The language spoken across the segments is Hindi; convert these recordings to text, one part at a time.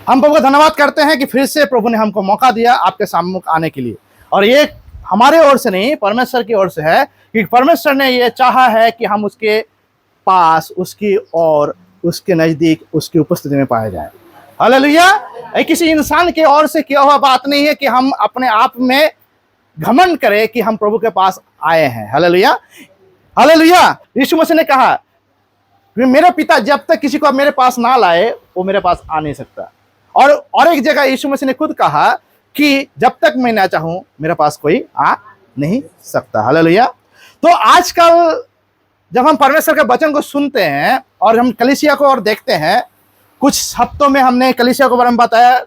हम प्रभु का धन्यवाद करते हैं कि फिर से प्रभु ने हमको मौका दिया आपके सम्मुख आने के लिए। और ये हमारे ओर से नहीं, परमेश्वर की ओर से है कि परमेश्वर ने ये चाहा है कि हम उसके पास, उसकी और उसके नजदीक, उसकी उपस्थिति में पाए जाए। हालेलुया। ये किसी इंसान की ओर से किया हुआ बात नहीं है कि हम अपने आप में घमंड करें कि हम प्रभु के पास आए हैं। Hallelujah, hallelujah. यीशु मसीह ने कहा कि मेरे पिता जब तक किसी को मेरे पास ना लाए वो मेरे पास आ नहीं सकता। और एक जगह यीशु मसीह ने खुद कहा कि जब तक मैं ना चाहूं मेरे पास कोई आ नहीं सकता। हालेलुया। तो आजकल जब हम परमेश्वर के वचन को सुनते हैं और हम कलीसिया को और देखते हैं, कुछ हफ्तों में हमने कलीसिया के बारे में बताया,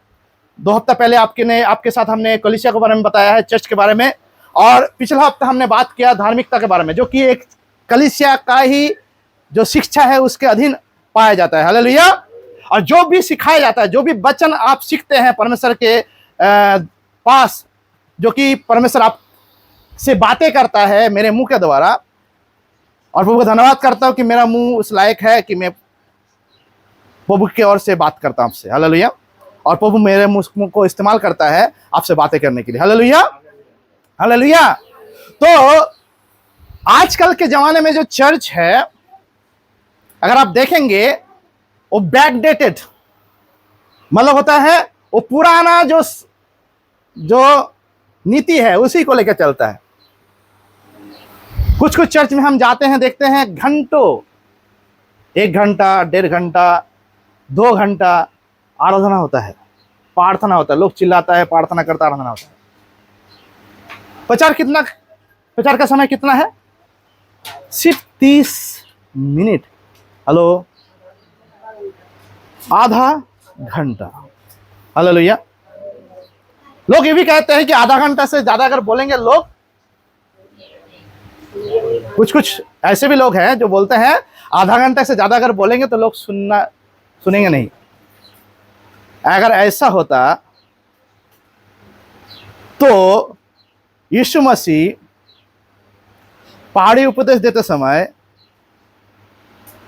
2 हफ्ता पहले आपके साथ हमने कलीसिया के बारे में बताया है, चर्च के बारे में, और पिछला हफ्ता हमने बात किया धार्मिकता के बारे में, जो कि एक कलीसिया का ही जो शिक्षा है उसके अधीन पाया जाता है। हालेलुया। और जो भी सिखाया जाता है, जो भी वचन आप सीखते हैं परमेश्वर के पास, जो कि परमेश्वर आप से बातें करता है मेरे मुंह के द्वारा, और प्रभु का धन्यवाद करता हूं कि मेरा मुंह उस लायक है कि मैं प्रभु की ओर से बात करता हूं आपसे। हालेलुया। और प्रभु मेरे मुंह को इस्तेमाल करता है आपसे बातें करने के लिए। Hallelujah, hallelujah. तो आजकल के जमाने में जो चर्च है, अगर आप देखेंगे वो बैकडेटेड, मतलब होता है वो पुराना जो नीति है उसी को लेकर चलता है। कुछ चर्च में हम जाते हैं, देखते हैं घंटों, 1 घंटा, 1.5 घंटा, 2 घंटा आराधना होता है, प्रार्थना होता है, लोग चिल्लाता है, प्रार्थना करता, आराधना होता है। प्रचार का समय कितना है? सिर्फ 30 मिनट। हेलो, आधा घंटा। हालेलुया। लोग ये भी कहते हैं कि आधा घंटा से ज्यादा अगर बोलेंगे लोग, कुछ ऐसे भी लोग हैं जो बोलते हैं आधा घंटा से ज्यादा अगर बोलेंगे तो लोग सुनेंगे नहीं। अगर ऐसा होता तो यीशु मसीह पहाड़ी उपदेश देते समय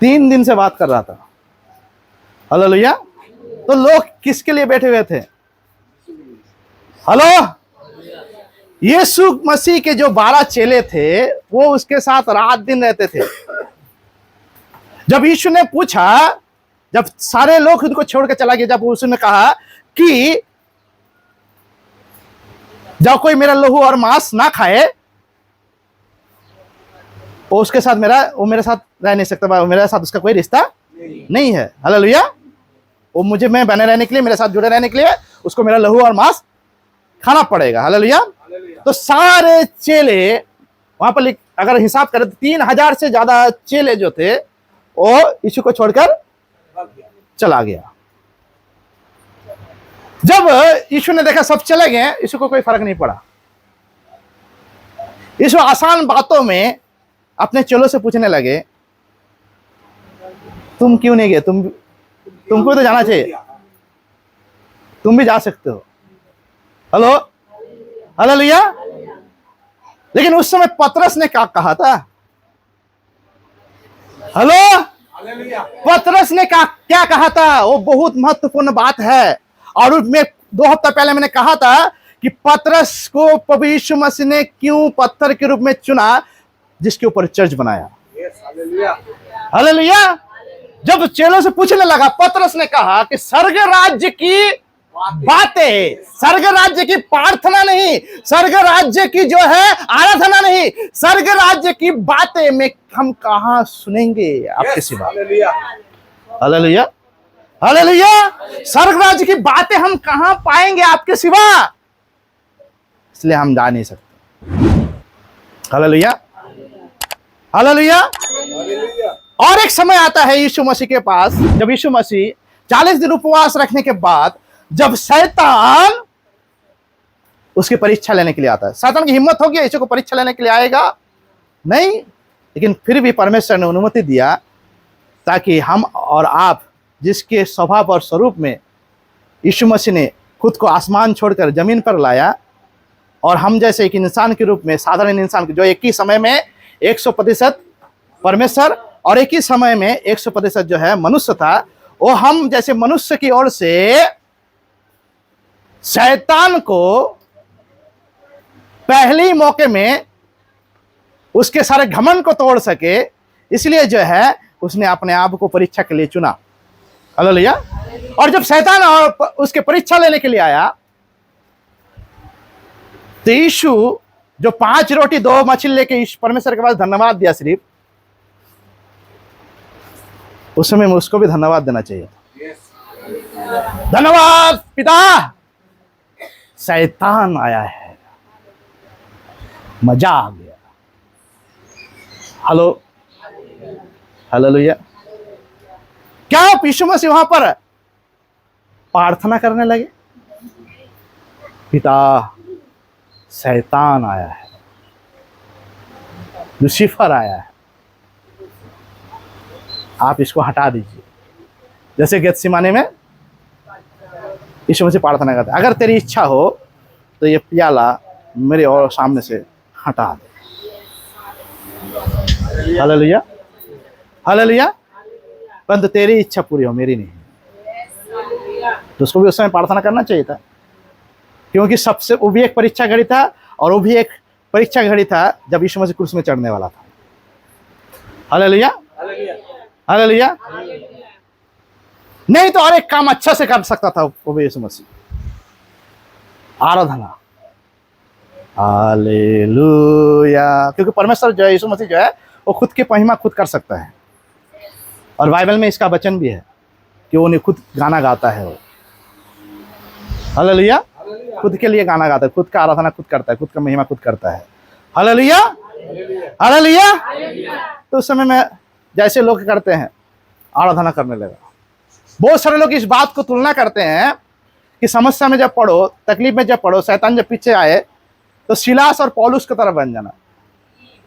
3 दिन से बात कर रहा था। हालेलुया। तो लोग किसके लिए बैठे हुए थे? हेलो, यीशु मसीह के जो 12 चेले थे वो उसके साथ रात दिन रहते थे। जब यीशु ने पूछा, जब सारे लोग खुद को छोड़ के चला गया, जब उसने कहा कि जब कोई मेरा लहू और मांस ना खाए वो उसके साथ वो मेरे साथ रह नहीं सकता, मेरे साथ उसका कोई रिश्ता नहीं है। हालेलुया। वो मैं बने रहने के लिए, मेरे साथ जुड़े रहने के लिए उसको मेरा लहू और मांस खाना पड़ेगा। हालेलुया। तो सारे चेले वहां पर अगर हिसाब करें तो 3000 से ज्यादा चेले जो थे वो यीशु को छोड़कर चला गया। जब यीशु ने देखा सब चले गए, यीशु को कोई फर्क नहीं पड़ा। यीशु आसान बातों में अपने चेलों से पूछने लगे, तुम क्यों नहीं गए? तुमको तो जाना चाहिए, तुम भी जा सकते हो। Hello, hallelujah. लेकिन उस समय पतरस ने क्या कहा था? हेलो, पतरस ने क्या कहा था? वो बहुत महत्वपूर्ण बात है। और मैं 2 हफ्ता पहले मैंने कहा था कि पतरस को प्रभु यीशु मसीह ने क्यों पत्थर के रूप में चुना जिसके ऊपर चर्च बनाया। हालेलुया। जब चेलों से पूछने लगा, पतरस ने कहा कि स्वर्ग राज्य की बातें, स्वर्ग राज्य की प्रार्थना नहीं, स्वर्ग राज्य की जो है आराधना नहीं, स्वर्ग राज्य की बातें में हम कहां सुनेंगे आपके सिवा। Hallelujah, hallelujah. स्वर्ग राज्य की बातें हम कहां पाएंगे आपके सिवा, इसलिए हम जा नहीं सकते। Hallelujah, hallelujah. और एक समय आता है यीशु मसीह के पास, जब यीशु मसीह 40 दिन उपवास रखने के बाद जब शैतान उसकी परीक्षा लेने के लिए आता है। शैतान की हिम्मत होगी यीशु को परीक्षा लेने के लिए आएगा? नहीं। लेकिन फिर भी परमेश्वर ने अनुमति दिया ताकि हम और आप, जिसके स्वभाव और स्वरूप में यीशु मसीह ने खुद को आसमान छोड़कर जमीन पर लाया, और हम जैसे एक इंसान के रूप में, साधारण इंसान जो एक ही समय में 100% परमेश्वर और एक ही समय में 100% जो है मनुष्य था, वो हम जैसे मनुष्य की ओर से शैतान को पहली मौके में उसके सारे घमंड को तोड़ सके, इसलिए जो है उसने अपने आप को परीक्षा के लिए चुना। हालेलुया। और जब शैतान और उसके परीक्षा लेने के लिए आया, तो यीशु जो 5 रोटी 2 मछली लेके परमेश्वर के पास धन्यवाद दिया, सिर्फ उस समय में उसको भी धन्यवाद देना चाहिए था। धन्यवाद पिता, शैतान आया है, मजा आ गया। Hello, hallelujah. क्या आप यीशु मसीह वहां पर प्रार्थना करने लगे? पिता, शैतान आया है, लूसीफर आया है, आप इसको हटा दीजिए। जैसे गेत्सेमानी में यीशु मसीह प्रार्थना करते, अगर तेरी इच्छा हो तो ये प्याला मेरे और सामने से हटा दे। Hallelujah, hallelujah. परंतु तेरी इच्छा पूरी हो, मेरी नहीं। तो उसको भी उस समय प्रार्थना करना चाहिए था, क्योंकि सबसे वो भी एक परीक्षा घड़ी था, और वो भी एक परीक्षा घड़ी था जब यीशु मसीह क्रूस में चढ़ने वाला था। Hallelujah, hallelujah. नहीं तो और एक काम अच्छा से कर सकता था वो भी यीशु मसीह, आराधना। हालेलुया। क्योंकि परमेश्वर जो है, यीशु मसीह जो है, वो खुद की महिमा खुद कर सकता है, और बाइबल में इसका वचन भी है कि वो खुद गाना गाता है। वो हालेलुया, खुद के लिए गाना गाता है, खुद का आराधना खुद करता है, खुद का महिमा खुद करता है। Hallelujah, hallelujah. तो उस समय में जैसे लोग करते हैं, आराधना करने लगा। बहुत सारे लोग इस बात को तुलना करते हैं कि समस्या में जब पढ़ो, तकलीफ में जब पढ़ो, शैतान जब पीछे आए, तो सिलास और पौलुस की तरह बन जाना,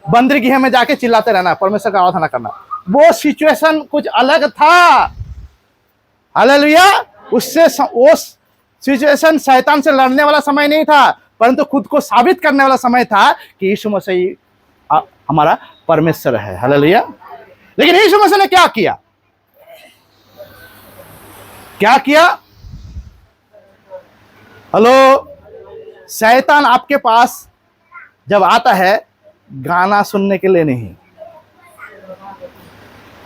बंदरी गृह में जाके चिल्लाते रहना, परमेश्वर का आराधना करना। वो सिचुएशन कुछ अलग था। हालेलुया। उससे वो सिचुएशन शैतान से लड़ने वाला समय नहीं था, परंतु खुद को साबित करने वाला समय था कि यीशु मसीह हमारा परमेश्वर है। हालेलुया। लेकिन यीशु मसीह ने क्या किया? क्या किया? हेलो, शैतान आपके पास जब आता है, गाना सुनने के लिए नहीं,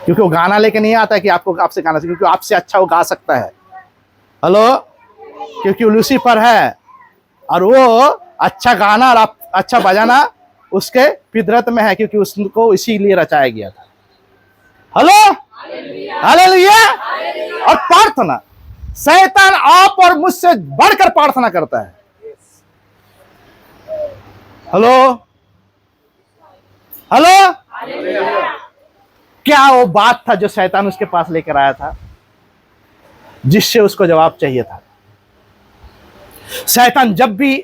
क्योंकि वो गाना लेके नहीं आता है कि आपसे गाना, क्योंकि आपसे अच्छा वो गा सकता है। हेलो, क्योंकि वो लूसीफर है, और वो अच्छा गाना और आप अच्छा बजाना उसके फितरत में है, क्योंकि उसको इसीलिए रचाया गया था। Hello, hallelujah. और प्रार्थना, शैतान आप और मुझसे बढ़कर प्रार्थना करता है। Hello, hello. क्या वो बात था जो शैतान उसके पास लेकर आया था, जिससे उसको जवाब चाहिए था? शैतान जब भी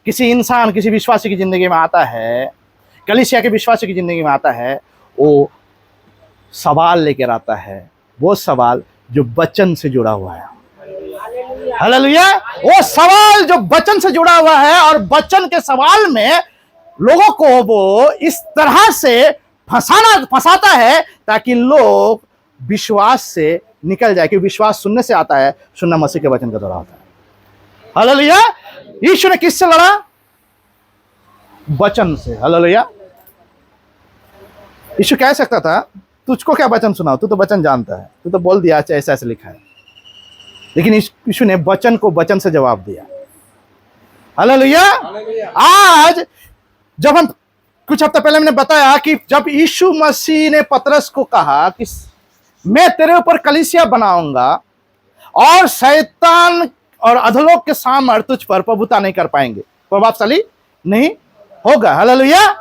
किसी इंसान, किसी विश्वासी की जिंदगी में आता है, कलीसिया के विश्वासी की जिंदगी में आता है, वो सवाल लेकर आता है। वो सवाल जो वचन से जुड़ा हुआ है। हालेलुया। वो सवाल जो वचन से जुड़ा हुआ है, और वचन के सवाल में लोगों को वो इस तरह से फंसाता है ताकि लोग विश्वास से निकल जाए, क्योंकि विश्वास सुनने से आता है, सुनना मसीह के वचन के द्वारा होता है। हालेलुया। यीशु ने किससे लड़ा? वचन से। हालेलुया। यीशु कह सकता था, तुझको क्या वचन सुनाओ, तू तो वचन जानता है, तू तो बोल दिया ऐसा ऐसा लिखा है। लेकिन यीशु ने वचन को वचन से जवाब दिया। हालेलुया। आज जब हम कुछ हफ्ते पहले मैंने बताया कि जब यीशु मसीह ने पतरस को कहा कि मैं तेरे ऊपर कलीसिया बनाऊंगा, और शैतान और अधोलोक के सामर्थ तुझ पर प्रभुता नहीं कर पाएंगे, प्रभावशाली नहीं होगा। हालेलुया।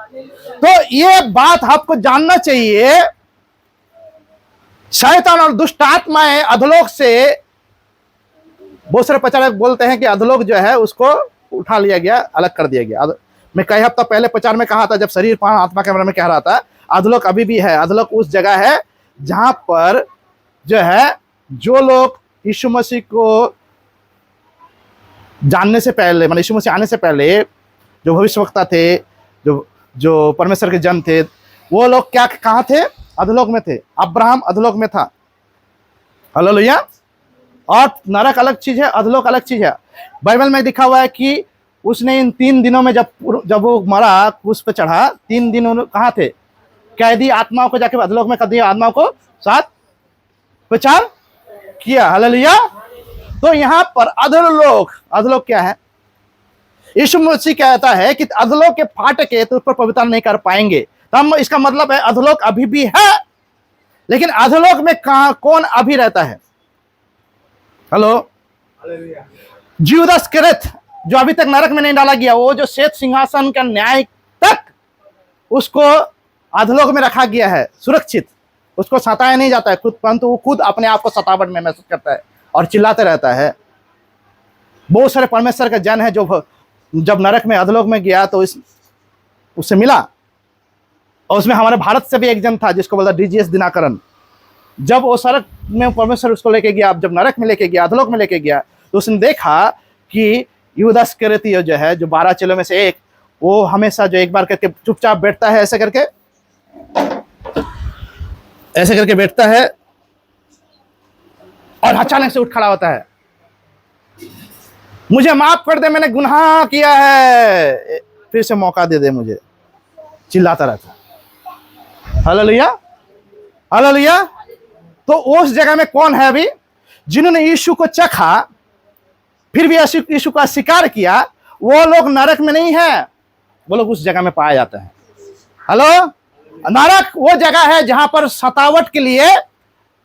तो ये बात आपको जानना चाहिए, शैतान और दुष्ट आत्माएं अधोलोक से, बहुत सारे प्रचारक बोलते हैं कि अधोलोक जो है उसको उठा लिया गया, अलग कर दिया गया। मैं कई हफ्ता पहले प्रचार में कहा था, जब शरीर प्राण आत्मा के बारे में कह रहा था, अधोलोक अभी भी है। अधोलोक उस जगह है जहां पर जो है, जो लोग यीशु मसीह को जानने से पहले, मतलब यीशु मसीह आने से पहले जो भविष्यवक्ता थे, जो परमेश्वर के जन थे, वो लोग क्या कहाँ थे? अधोलोक में थे। अब्राहम अधोलोक में था। हालेलुया। और नरक अलग चीज है, अधलोक अलग चीज है। बाइबल में लिखा हुआ है कि उसने इन 3 दिनों में जब वो मरा, क्रूस पे चढ़ा, 3 दिन कहाँ थे? कैदी आत्माओं को जाके अधलोक में कर दिया, आत्माओं को साथ प्रचार किया। हालेलुया। तो यहाँ पर अधलोक क्या है? यीशु मसीह कहता है कि अधलोक के फाटक है तो उस पर पवित्र नहीं कर पाएंगे। तो हम, इसका मतलब है अधलोक अभी भी है, लेकिन अधलोक में कौन अभी रहता है? हेलो, जुदास इस्करियोत जो अभी तक नरक में नहीं डाला गया, वो जो श्वेत सिंहासन का न्याय तक उसको अधलोक में रखा गया है, सुरक्षित। उसको सताया नहीं जाता है खुद, परंतु वो खुद अपने आप को सतावट में महसूस करता है और चिल्लाते रहता है। बहुत सारे परमेश्वर के जन है जो जब नरक में अधलोक में गया तो उससे मिला, और उसमें हमारे भारत से भी एक जन था जिसको बोलता DGS दिनाकरण। जब वो सड़क में परमेश्वर उसको लेके गया, जब नरक में लेके गया, अधलोक में लेके गया, तो उसने देखा कि यूदास इस्करियोत जो है, जो 12 चेलों में से एक, वो हमेशा जो एक बार करके चुपचाप बैठता है, ऐसे करके बैठता है और अचानक से उठ खड़ा होता है, मुझे माफ कर दे, मैंने गुनाह किया है, फिर से मौका दे दे मुझे, चिल्लाता रहता। Hallelujah, hallelujah. तो उस जगह में कौन है अभी? जिन्होंने यीशु को चखा फिर भी यीशु का स्वीकार किया, वो लोग नरक में नहीं है, वो लोग उस जगह में पाए जाते हैं। हेलो, नरक वो जगह है जहां पर सतावट के लिए,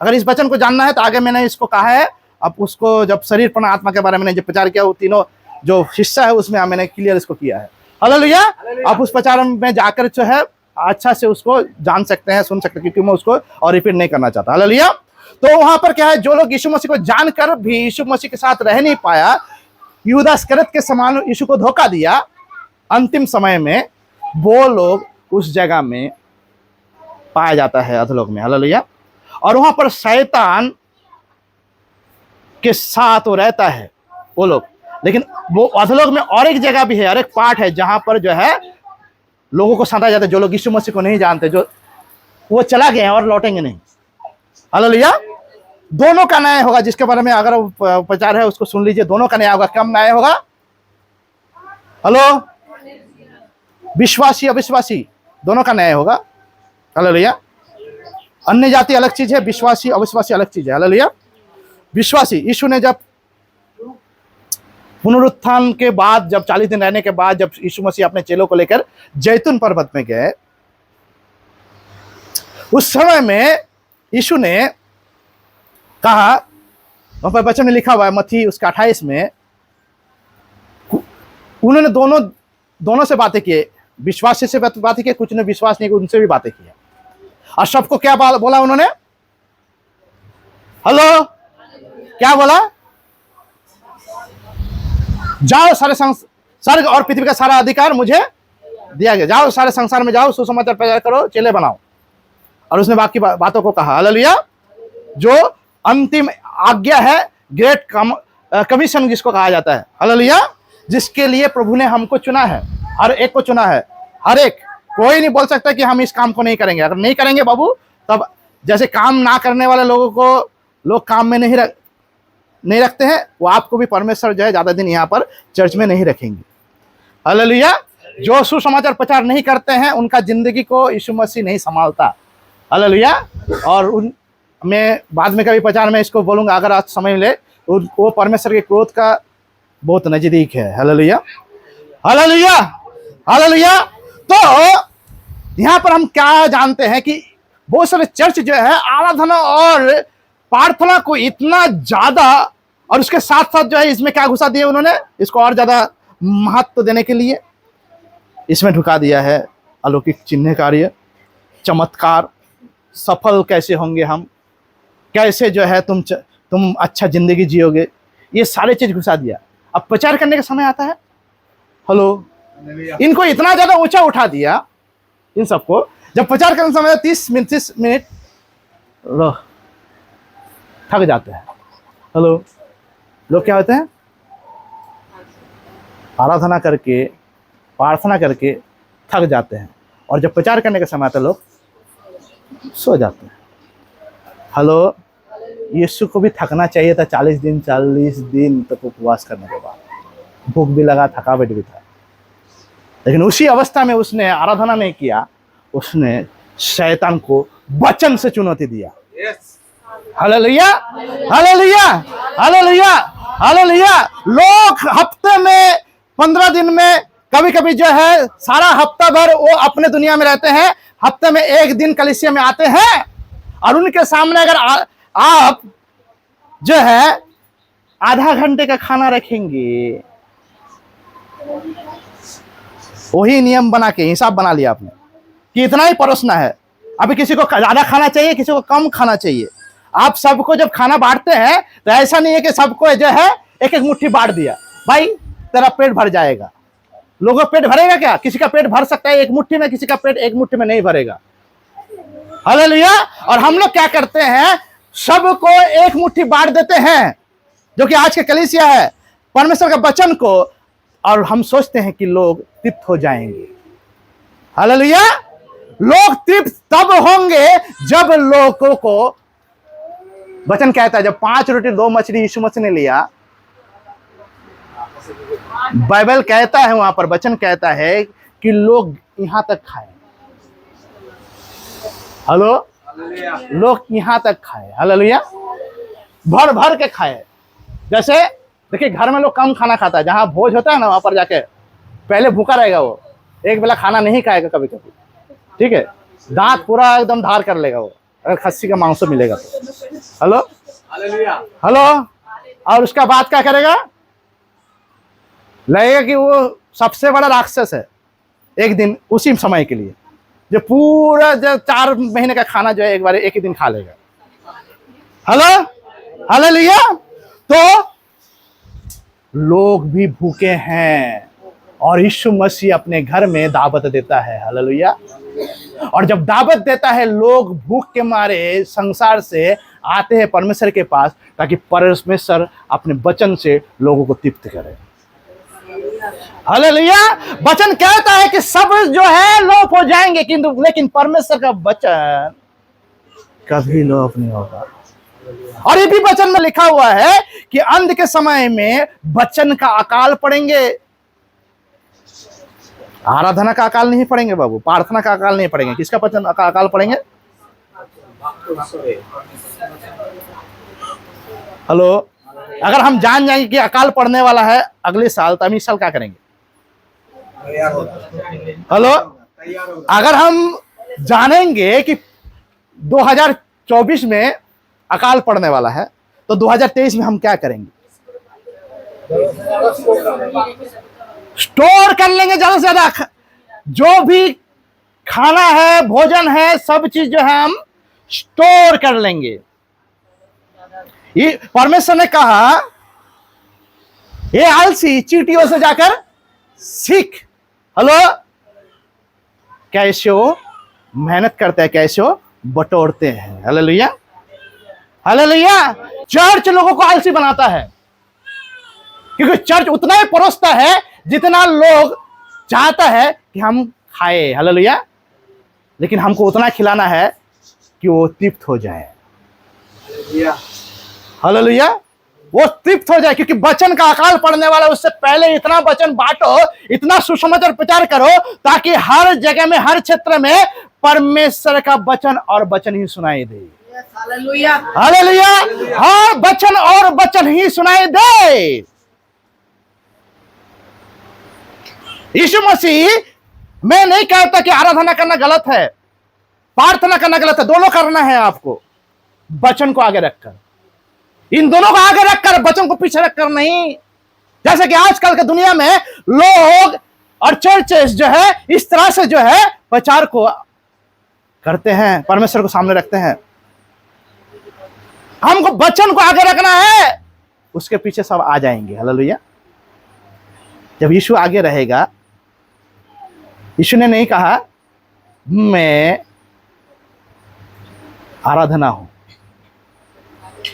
अगर इस वचन को जानना है तो आगे मैंने इसको कहा है। अब उसको जब शरीर पर आत्मा के बारे में जो प्रचार किया, वो तीनों जो हिस्सा है उसमें मैंने क्लियर इसको किया है। हालेलुया। आप उस प्रचार में जाकर जो है अच्छा से उसको जान सकते हैं, सुन सकते हैं, क्योंकि मैं उसको और रिपीट नहीं करना चाहता। हालेलुया। तो वहां पर क्या है, जो लोग यीशु मसीह को जानकर भी यीशु मसीह के साथ रह नहीं पाया, यूदास इस्करियोत के समान यीशु को धोखा दिया, अंतिम समय में वो लोग उस जगह में पाया जाता है, अधलोक में। हालेलुया। और वहां पर शैतान के साथ वो रहता है वो लोग। लेकिन वो अधलोक में और एक जगह भी है, और एक पार्ट है जहां पर जो है लोगों को सताया जाता है, जो लोग यीशु मसीह को नहीं जानते, जो वो चला गए और लौटेंगे नहीं। हालेलुया। दोनों का न्याय होगा, जिसके बारे में अगर प्रचार है उसको सुन लीजिए। दोनों का न्याय होगा। कम न्याय होगा? हेलो, विश्वासी अविश्वासी दोनों का न्याय होगा। हालेलुया। अन्य जाति अलग चीज है, विश्वासी अविश्वासी अलग चीज है। हालेलुया। विश्वासी, यीशु ने जब पुनरुत्थान के बाद, जब 40 दिन रहने के बाद, जब यीशु मसीह अपने चेलों को लेकर जैतून पर्वत में गए, उस समय में यीशु ने कहा, वहां पर वचन में लिखा हुआ है मत्ती उसका 28 में, उन्होंने दोनों से बातें की, विश्वासी से बातें की, कुछ ने विश्वास नहीं, उनसे भी बातें की। और सबको क्या बोला उन्होंने? हेलो, क्या बोला? जाओ, सारे स्वर्ग और पृथ्वी का सारा अधिकार मुझे दिया गया, जाओ सारे संसार में जाओ, सुसमाचार प्रचार करो, चेले बनाओ। और उसने बाकी बातों को कहा। हालेलुया। जो अंतिम आज्ञा है, ग्रेट कमीशन जिसको कहा जाता है। हालेलुया। जिसके लिए प्रभु ने हमको चुना है, हर एक को चुना है, हर एक। कोई नहीं बोल सकता कि हम इस काम को नहीं करेंगे। अगर नहीं करेंगे बाबू, तब जैसे काम ना करने वाले लोगों को लोग काम में नहीं रखते हैं, वो आपको भी परमेश्वर जो है ज्यादा दिन यहाँ पर चर्च में नहीं रखेंगे। हालेलुया। जो सुसमाचार प्रचार नहीं करते हैं, उनका जिंदगी को यीशु मसीह नहीं संभालता। हालेलुया। और मैं बाद में कभी प्रचार में इसको बोलूंगा, अगर आज समय मिले, वो परमेश्वर के क्रोध का बहुत नजदीक है। Hallelujah, hallelujah, hallelujah. तो यहाँ पर हम क्या जानते हैं कि बहुत सारे चर्च जो है आराधना और प्रार्थना को इतना ज्यादा, और उसके साथ साथ जो है इसमें क्या घुसा दिया उन्होंने, इसको और ज्यादा महत्व देने के लिए इसमें ढुका दिया है अलौकिक चिन्ह कार्य, चमत्कार, सफल कैसे होंगे हम, कैसे जो है तुम अच्छा जिंदगी जियोगे, ये सारे चीज घुसा दिया। अब प्रचार करने का समय आता है। हेलो, इनको इतना ज्यादा ऊंचा उठा दिया इन सबको, जब प्रचार करने समय 30 मिनट थक जाते हैं। हेलो, लोग क्या होते हैं, आराधना करके प्रार्थना करके थक जाते हैं, और जब प्रचार करने का समय आता है लोग सो जाते हैं। हेलो, यीशु को भी थकना चाहिए था 40 दिन तक उपवास करने के बाद, भूख भी लगा, थकावट भी था, लेकिन उसी अवस्था में उसने आराधना नहीं किया, उसने शैतान को वचन से चुनौती दिया। Hallelujah, hallelujah, hallelujah, hallelujah. लोग हफ्ते में 15 दिन में, कभी कभी जो है सारा हफ्ता भर वो अपने दुनिया में रहते हैं, हफ्ते में एक दिन कलीसिया में आते हैं, और उनके सामने अगर आप जो है आधा घंटे का खाना रखेंगे, वही नियम बना के हिसाब बना लिया आपने कि इतना ही परोसना है। अभी किसी को ज्यादा खाना चाहिए, किसी को कम खाना चाहिए। आप सबको जब खाना बांटते हैं तो ऐसा नहीं है कि सबको जो है एक एक मुट्ठी बांट दिया, भाई तेरा पेट भर जाएगा। लोगों का पेट भरेगा क्या? किसी का पेट भर सकता है एक मुट्ठी में, किसी का पेट एक मुट्ठी में नहीं भरेगा। हालेलुया। और हम लोग क्या करते हैं, सबको एक मुट्ठी बांट देते हैं, जो कि आज के कलीसिया है, परमेश्वर के वचन को, और हम सोचते हैं कि लोग तृप्त हो जाएंगे। हालेलुया। लोग तृप्त तब होंगे जब लोगों को, वचन कहता है जब 5 रोटी 2 मछली यीशु मसीह ने लिया, बाइबल कहता है वहां पर, वचन कहता है कि लोग यहां तक खाए। हेलो, लोग यहां तक खाए। हालेलुया। भर भर के खाए। जैसे देखिए घर में लोग कम खाना खाता है, जहां भोज होता है ना वहां पर जाके पहले भूखा रहेगा, वो एक बेला खाना नहीं खाएगा कभी कभी, ठीक है, दांत पूरा एकदम धार कर लेगा वो, अगर खस्सी का मांस मिलेगा तो। Hello, hello. और उसका बाद क्या करेगा, लगेगा कि वो सबसे बड़ा राक्षस है एक दिन, उसी समय के लिए, जो पूरा जो 4 महीने का खाना जो है एक बार एक ही दिन खा लेगा। Hello, hallelujah. तो लोग भी भूखे हैं और यीशु मसीह अपने घर में दावत देता है। हालेलुया। और जब दावत देता है, लोग भूख के मारे संसार से आते हैं परमेश्वर के पास, ताकि परमेश्वर अपने वचन से लोगों को तृप्त करे। हालेलुया। वचन कहता है कि सब जो है लोप हो जाएंगे, किंतु लेकिन परमेश्वर का वचन कभी लोप नहीं होगा। और ये भी वचन में लिखा हुआ है कि अंत के समय में वचन का अकाल पड़ेंगे। आराधना का अकाल नहीं पड़ेंगे बाबू, प्रार्थना का अकाल नहीं पड़ेंगे। किसका वचन का अकाल पड़ेंगे? हेलो। अगर हम जान जाएंगे कि अकाल पड़ने वाला है अगले साल, तो हम इस साल क्या करेंगे? हेलो। अगर हम जानेंगे कि 2024 में अकाल पड़ने वाला है, तो 2023 में हम क्या करेंगे? स्टोर कर लेंगे ज्यादा से ज्यादा, जो भी खाना है, भोजन है, सब चीज जो है हम स्टोर कर लेंगे। ये परमेश्वर ने कहा, ये आलसी चींटियों से जाकर सीख। हेलो। कैसे वो मेहनत करते हैं, कैसे वो बटोरते हैं। Hallelujah, hallelujah. चर्च लोगों को आलसी बनाता है, क्योंकि चर्च उतना ही परोसता है जितना लोग चाहता है कि हम खाए। हालेलुया। लेकिन हमको उतना खिलाना है कि वो तृप्त हो जाए। हालेलुया। वो तृप्त हो जाए, क्योंकि वचन का अकाल पड़ने वाला, उससे पहले इतना वचन बांटो, इतना सुसमाचार प्रचार करो, ताकि हर जगह में, हर क्षेत्र में परमेश्वर का वचन और वचन ही सुनाई दे। Hallelujah, hallelujah. हाँ, वचन और वचन ही सुनाई दे। यीशु मसीह, मैं नहीं कहता कि आराधना करना गलत है, प्रार्थना करना गलत है, दोनों करना है आपको, वचन को आगे रखकर, इन दोनों को आगे रखकर, वचन को पीछे रखकर नहीं। जैसे कि आजकल के दुनिया में लोग और चर्चेस जो है इस तरह से जो है प्रचार को करते हैं, परमेश्वर को सामने रखते हैं। हमको वचन को आगे रखना है, उसके पीछे सब आ जाएंगे। हालेलुया। जब यीशु आगे रहेगा, यीशु ने नहीं कहा मैं आराधना हूं,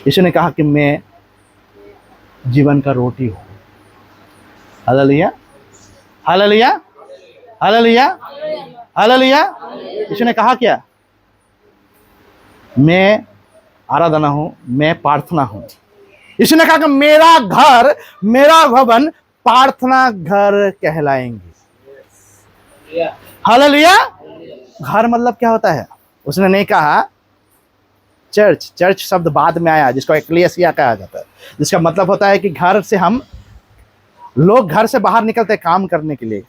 यीशु ने कहा कि मैं जीवन का रोटी हूं। Hallelujah, hallelujah, hallelujah, hallelujah. यीशु ने कहा क्या? मैं आराधना हूं, मैं प्रार्थना हूं। यीशु ने कहा कि मेरा घर, मेरा भवन प्रार्थना घर कहलाएंगे। हालेलुया। घर मतलब क्या होता है? उसने नहीं कहा चर्च। चर्च शब्द बाद में आया, जिसको एक्लेसिया कहा जाता है, जिसका मतलब होता है कि घर से हम लोग घर से बाहर निकलते काम करने के लिए।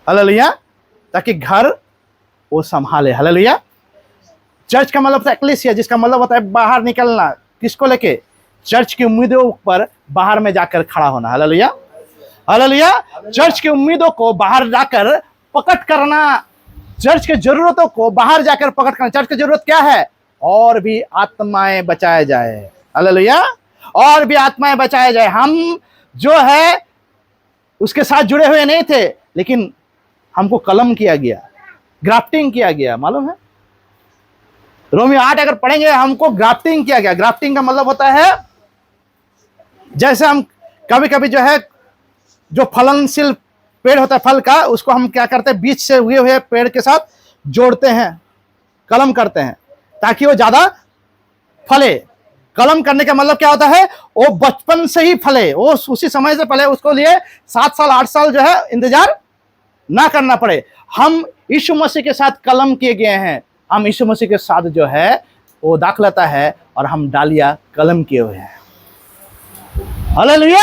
हालेलुया। ताकि घर वो संभाले। हालेलुया। चर्च का मतलब था एक्लेसिया, जिसका मतलब होता है बाहर निकलना। किसको लेके? चर्च की उम्मीदों पर बाहर में जाकर खड़ा होना। हालेलुया। हालेलुया। चर्च की उम्मीदों को बाहर जाकर पकड़ करना, चर्च की जरूरतों को बाहर जाकर पकड़ करना। चर्च की जरूरत क्या है? और भी आत्माएं बचाए जाए। हालेलुया। और भी आत्माएं बचाए जाए। हम जो है उसके साथ जुड़े हुए नहीं थे, लेकिन हमको कलम किया गया, ग्राफ्टिंग किया गया। मालूम है? रोमी 8 अगर पढ़ेंगे, हमको ग्राफ्टिंग किया गया। ग्राफ्टिंग का मतलब होता है जैसे हम कभी कभी जो है, जो फलनशील पेड़ होता है फल का, उसको हम क्या करते हैं, बीच से हुए हुए पेड़ के साथ जोड़ते हैं, कलम करते हैं, ताकि वो ज्यादा फले। कलम करने का मतलब क्या होता है? वो बचपन से ही फले, वो उसी समय से फले, उसको लिए 7 साल 8 साल जो है इंतजार ना करना पड़े। हम यीशु मसीह के साथ कलम किए गए हैं। हम यीशु मसीह के साथ जो है वो दाखलता है, और हम डालिया कलम किए हुए हैं। हालेलुया।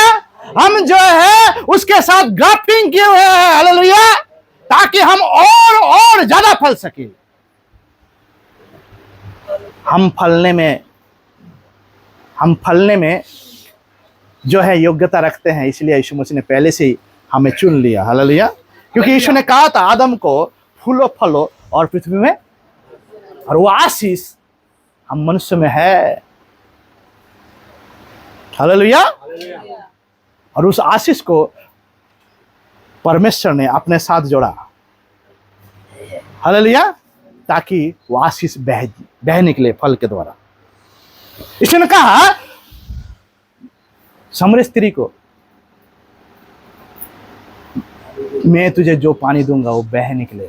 हम जो है उसके साथ ग्राफ्टिंग किए हुए हैं। हालेलुया। ताकि हम और ज्यादा फल सके। हम फलने में जो है योग्यता रखते हैं, इसलिए यीशु मसीह ने पहले से ही हमें चुन लिया। हालेलुया। क्योंकि यीशु ने कहा था आदम को, फूलो फलो और पृथ्वी में, और वो आशीष हम मनुष्य में है। हालेलुया। और उस आशीष को परमेश्वर ने अपने साथ जोड़ा। हालेलुया। ताकि वो आशीष बह निकले फल के द्वारा। इसने कहा सामरी स्त्री को, मैं तुझे जो पानी दूंगा वो बह निकले,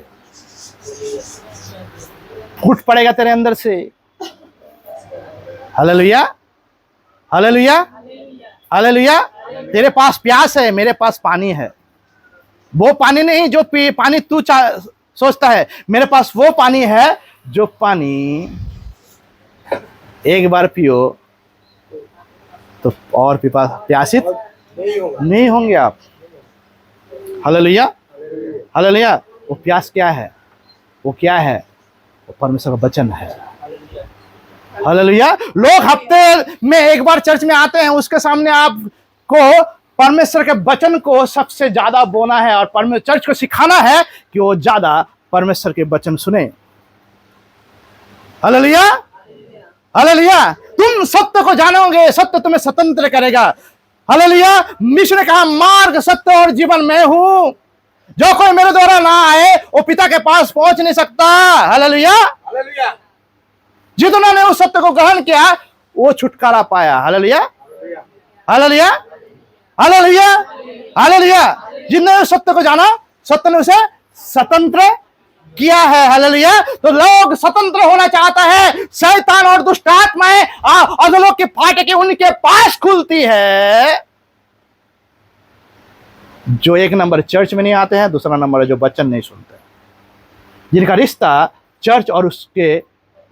फूट पड़ेगा तेरे अंदर से। हालेलुया। हालेलुया। हालेलुया। तेरे पास प्यास है, मेरे पास पानी है। वो पानी नहीं जो पानी तू सोचता है, मेरे पास वो पानी है जो पानी एक बार पियो तो और प्यासित नहीं होंगे आप। हालेलुया। हालेलुया। वो प्यास क्या है? वो क्या है? वो परमेश्वर का वचन है। हालेलुया। लोग हफ्ते में एक बार चर्च में आते हैं, उसके सामने आपको परमेश्वर के वचन को सबसे ज्यादा बोना है, और चर्च को सिखाना है कि वो ज्यादा परमेश्वर के वचन सुने। हालेलुया। हालेलुया। तुम सत्य को जानोगे, सत्य तुम्हें स्वतंत्र करेगा। हालेलुया। यीशु ने कहा मार्ग, सत्य और जीवन मैं हूं, जो कोई मेरे द्वारा ना आए वो पिता के पास पहुंच नहीं सकता। हालेलुया। हालेलुया। जिन्होंने उस सत्य को ग्रहण किया वो छुटकारा पाया। हालेलुया। हालेलुया। हालेलुया। हालेलुया। जिन्होंने उस सत्य को जाना, सत्य ने उसे स्वतंत्र किया है। हालेलुया। तो लोग स्वतंत्र होना चाहता है। शैतान और दुष्ट आत्माएं अधोलोक के फाटकें उनके पास खुलती है। जो एक नंबर चर्च में नहीं आते हैं, दूसरा नंबर है जो वचन नहीं सुनते, जिनका रिश्ता चर्च और उसके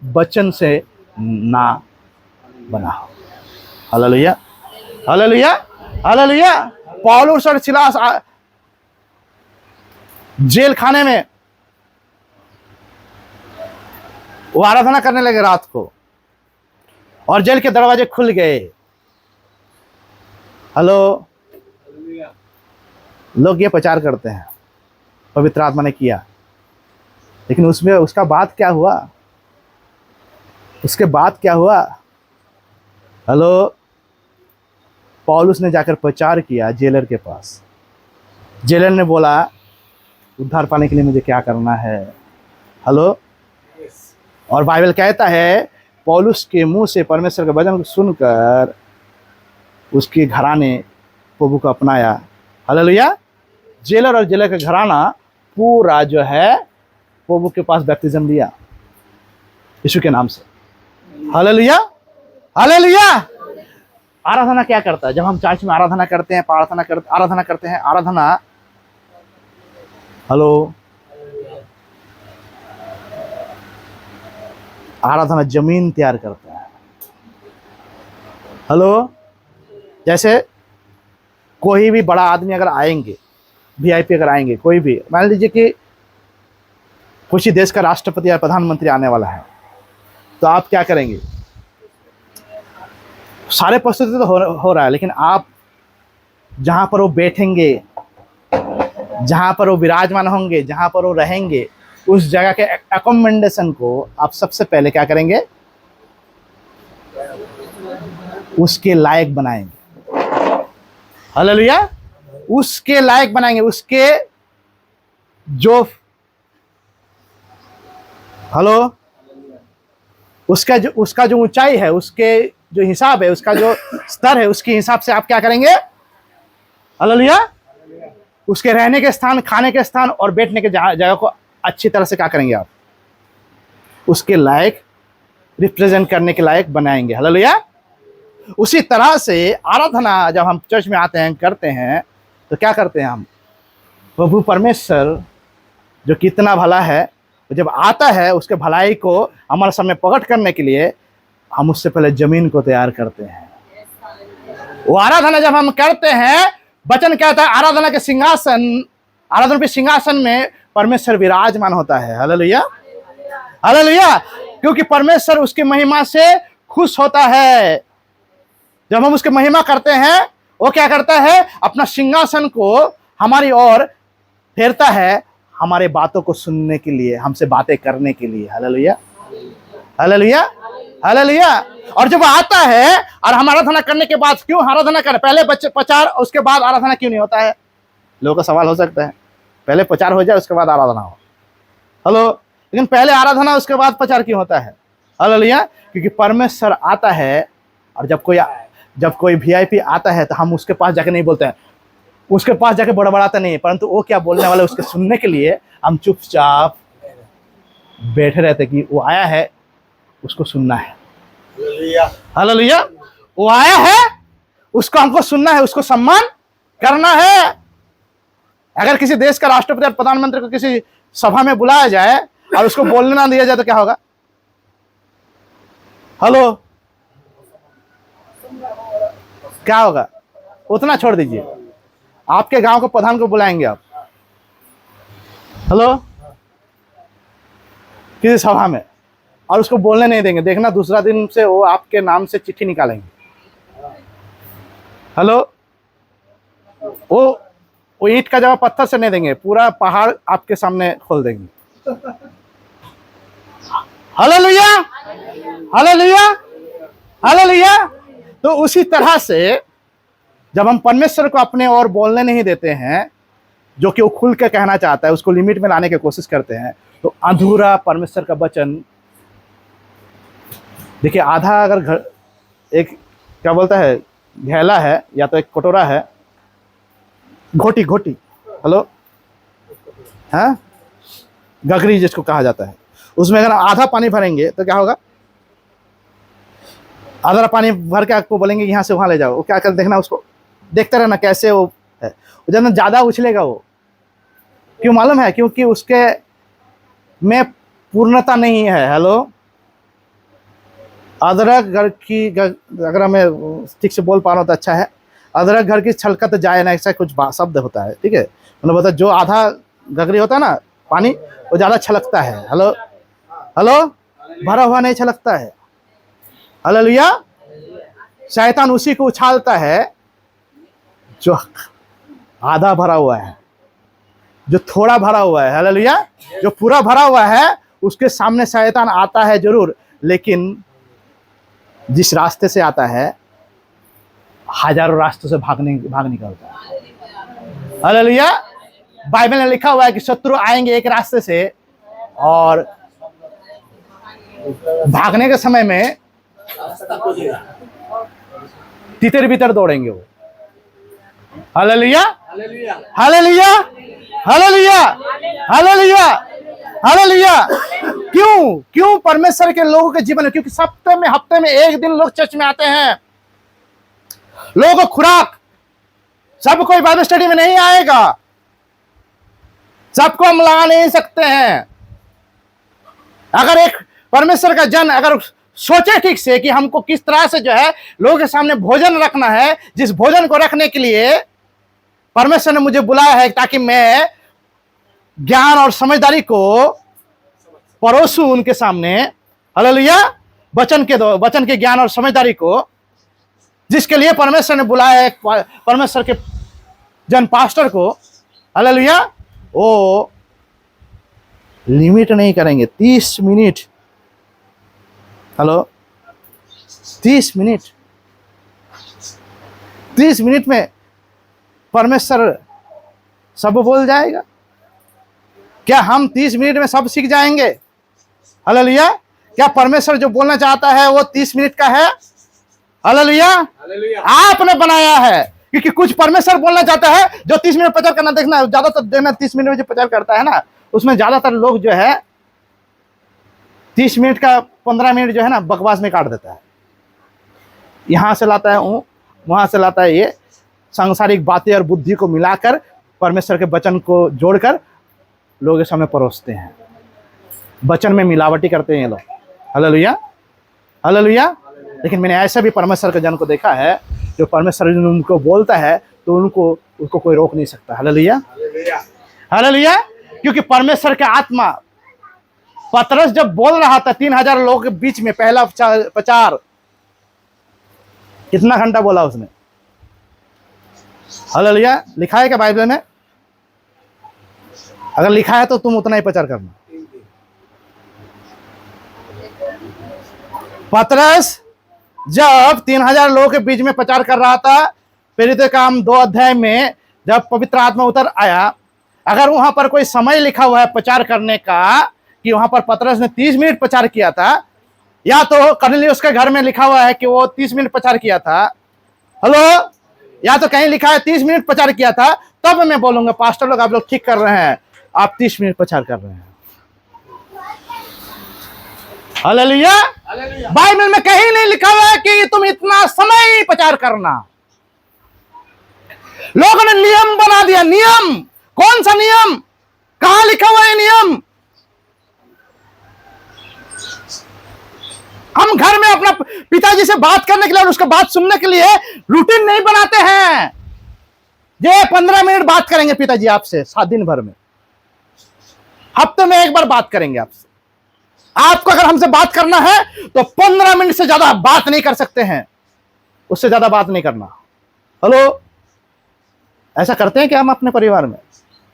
वचन से ना बना हो। हालेलुया। हालेलुया। हालेलुया। पौलुस और सिलास जेल खाने में वो आराधना करने लगे रात को, और जेल के दरवाजे खुल गए। हेलो। लोग ये प्रचार करते हैं पवित्र आत्मा ने किया, लेकिन उसमें उसका बाद क्या हुआ? उसके बाद क्या हुआ? हेलो। पौलुस ने जाकर प्रचार किया जेलर के पास। जेलर ने बोला उद्धार पाने के लिए मुझे क्या करना है? हेलो। और बाइबल कहता है पौलुस के मुंह से परमेश्वर के वचन को सुनकर उसके घराने प्रभु को अपनाया। हालेलुया। जेलर और जेलर का घराना पूरा जो है प्रभु के पास बैप्टिज्म दिया यीशु के नाम से। हालेलुया। हालेलुया। आराधना क्या करता है? जब हम चर्च में आराधना करते हैं, आराधना करते हैं, आराधना, हेलो, आराधना जमीन तैयार करता है। हेलो, जैसे कोई भी बड़ा आदमी अगर आएंगे, वीआईपी अगर आएंगे, कोई भी, मान लीजिए कि किसी देश का राष्ट्रपति या प्रधानमंत्री आने वाला है, तो आप क्या करेंगे? सारे प्रस्तुति तो हो रहा है, लेकिन आप जहां पर वो बैठेंगे, जहां पर वो विराजमान होंगे, जहां पर वो रहेंगे, उस जगह के अकोमोडेशन को आप सबसे पहले क्या करेंगे? उसके लायक बनाएंगे। हालेलुया। उसके लायक बनाएंगे, उसके जो, हेलो, उसका जो ऊंचाई है, उसके जो हिसाब है, उसका जो स्तर है, उसके हिसाब से आप क्या करेंगे? हालेलुया। उसके रहने के स्थान, खाने के स्थान और बैठने के जगह को अच्छी तरह से क्या करेंगे? आप उसके लायक, रिप्रेजेंट करने के लायक बनाएंगे। हालेलुया। उसी तरह से आराधना जब हम चर्च में आते हैं, करते हैं, तो क्या करते हैं हम? प्रभु परमेश्वर जो कितना भला है, जब आता है, उसके भलाई को हमारे सामने प्रकट करने के लिए हम उससे पहले जमीन को तैयार करते हैं। वो आराधना जब हम करते हैं, वचन कहता है आराधना के सिंहासन, आराधना के सिंहासन में परमेश्वर विराजमान होता है। Hallelujah, hallelujah. क्योंकि परमेश्वर उसकी महिमा से खुश होता है। जब हम उसकी महिमा करते हैं, वो क्या करता है? अपना सिंहासन को हमारी ओर फेरता है, हमारे बातों को सुनने के लिए, हमसे बातें करने के लिए। Hallelujah, hallelujah, hallelujah. और जब आता है और हम आराधना करने के बाद, क्यों आराधना करें? पहले प्रचार, उसके बाद आराधना क्यों नहीं होता है? लोगों का सवाल हो सकता है। पहले प्रचार हो जाए, उसके बाद आराधना हो। हेलो, लेकिन पहले आराधना, उसके बाद प्रचार क्यों होता है? हालेलुया। क्योंकि परमेश्वर आता है, और जब कोई वीआईपी आता है, तो हम उसके पास जाके नहीं बोलते हैं, उसके पास जाके बड़बड़ाते नहीं, परंतु वो क्या बोलने वाला है उसके सुनने के लिए हम चुपचाप बैठे रहते कि वो आया है, उसको सुनना है। हालेलुया। वो आया है, उसको हमको सुनना है, उसको सम्मान करना है। अगर किसी देश का राष्ट्रपति और प्रधानमंत्री को किसी सभा में बुलाया जाए और उसको बोलने ना दिया जाए, तो क्या होगा? हेलो, क्या होगा? उतना छोड़ दीजिए, आपके गांव के प्रधान को बुलाएंगे आप, हेलो, किसी सभा में, और उसको बोलने नहीं देंगे, देखना दूसरा दिन से वो आपके नाम से चिट्ठी निकालेंगे। हेलो, वो ईंट का जवाब पत्थर से नहीं देंगे, पूरा पहाड़ आपके सामने खोल देंगे। Hallelujah, hallelujah, hallelujah. तो उसी तरह से जब हम परमेश्वर को अपने और बोलने नहीं देते हैं, जो कि वो खुल के कहना चाहता है, उसको लिमिट में लाने की कोशिश करते हैं, तो अधूरा परमेश्वर का वचन, देखिए, आधा अगर घर, एक क्या बोलता है, घेला है या तो एक कटोरा है, घोटी, हेलो, हाँ, गगरी जिसको कहा जाता है, उसमें अगर आधा पानी भरेंगे तो क्या होगा? आधा पानी भर के आपको बोलेंगे यहाँ से वहां ले जाओ, वो क्या कर, देखना, उसको देखते रहना कैसे वो है। जब ज्यादा उछलेगा वो, क्यों मालूम है? क्योंकि उसके में पूर्णता नहीं है। हेलो, अदरक घर की, अगर मैं ठीक से बोल पा रहा हूँ तो अच्छा है, अदरक घर की छलकत जाए ना, ऐसा कुछ शब्द होता है, ठीक है? मतलब बता, जो आधा गगरी होता है ना पानी, वो ज्यादा छलकता है। हेलो, हेलो, भरा हुआ नहीं छलकता है। हालेलुया। शैतान उसी को उछालता है जो आधा भरा हुआ है, जो थोड़ा भरा हुआ है। हालेलुया। जो पूरा भरा हुआ है उसके सामने शैतान आता है जरूर, लेकिन जिस रास्ते से आता है, हजारों रास्तों से भाग निकलता है। हालेलुया। बाइबल में लिखा हुआ है कि शत्रु आएंगे एक रास्ते से, और भागने के समय में तितर बितर दौड़ेंगे वो। Hallelujah, hallelujah, hallelujah, hallelujah, hallelujah. Hallelujah. क्यों क्यों परमेश्वर के लोगों के जीवन में? क्योंकि हफ्ते में एक दिन लोग चर्च में आते हैं। लोगों को खुराक, सब कोई बाइबल स्टडी में नहीं आएगा, सबको हम ला नहीं सकते हैं। अगर एक परमेश्वर का जन अगर सोचे ठीक से कि हमको किस तरह से जो है लोगों के सामने भोजन रखना है, जिस भोजन को रखने के लिए परमेश्वर ने मुझे बुलाया है ताकि मैं ज्ञान और समझदारी को परोसूं उनके सामने। हालेलुया। वचन के ज्ञान और समझदारी को, जिसके लिए परमेश्वर ने बुलाया है परमेश्वर के जन पास्टर को। हालेलुया। वो लिमिट नहीं करेंगे। 30 मिनट, हेलो, 30 मिनट, 30 मिनट में परमेश्वर सब बोल जाएगा? क्या हम 30 मिनट में सब सीख जाएंगे? हालेलुया। क्या परमेश्वर जो बोलना चाहता है वो 30 मिनट का है? हालेलुया। आपने बनाया है, क्योंकि कुछ परमेश्वर बोलना चाहता है जो 30 मिनट प्रचार करना। देखना ज्यादातर देखना 30 मिनट में जो प्रचार करता है ना, उसमें ज्यादातर लोग जो है 30 मिनट का 15 मिनट जो है ना बकवास में काट देता है। यहां से लाता है वहां से लाता है, ये सांसारिक बातें और बुद्धि को मिलाकर परमेश्वर के वचन को जोड़कर लोगों के सामने परोसते हैं। वचन में मिलावटी करते हैं ये लोग। हालेलुया। हालेलुया। लेकिन मैंने ऐसा भी परमेश्वर के जन को देखा है, जो परमेश्वर उनको बोलता है तो उसको कोई रोक नहीं सकता। हालेलुया। हालेलुया। क्योंकि परमेश्वर के आत्मा, पतरस जब बोल रहा था 3000 लोगों के बीच में पहला प्रचार, कितना घंटा बोला उसने? हालेलुया। लिखा है क्या बाइबल में? अगर लिखा है तो तुम उतना ही प्रचार करना। पतरस जब 3000 लोगों के बीच में प्रचार कर रहा था, प्रेरितों के काम 2 अध्याय में जब पवित्र आत्मा उतर आया, अगर वहां पर कोई समय लिखा हुआ है प्रचार करने का कि वहां पर पतरस ने 30 मिनट प्रचार किया था, या तो कर्नेलियुस के घर में लिखा हुआ है कि वो 30 मिनट प्रचार किया था, हेलो, या तो कहीं लिखा है 30 मिनट प्रचार किया था, तब मैं बोलूंगा पास्टर लोग आप लोग ठीक कर रहे हैं, आप 30 मिनट प्रचार कर रहे हैं। हालेलुया। बाइबल में कहीं नहीं लिखा हुआ है कि तुम इतना समय प्रचार करना। लोगों ने नियम बना दिया। नियम? कौन सा नियम? कहां लिखा हुआ है नियम? हम घर में अपना पिताजी से बात करने के लिए और उसका बात सुनने के लिए रूटीन नहीं बनाते हैं। ये 15 मिनट बात करेंगे पिताजी आपसे 7 दिन भर में, हफ्ते में एक बार बात करेंगे आपसे। आपको अगर हमसे बात करना है तो 15 मिनट से ज्यादा बात नहीं कर सकते हैं, उससे ज्यादा बात नहीं करना। हेलो, ऐसा करते हैं क्या हम अपने परिवार में?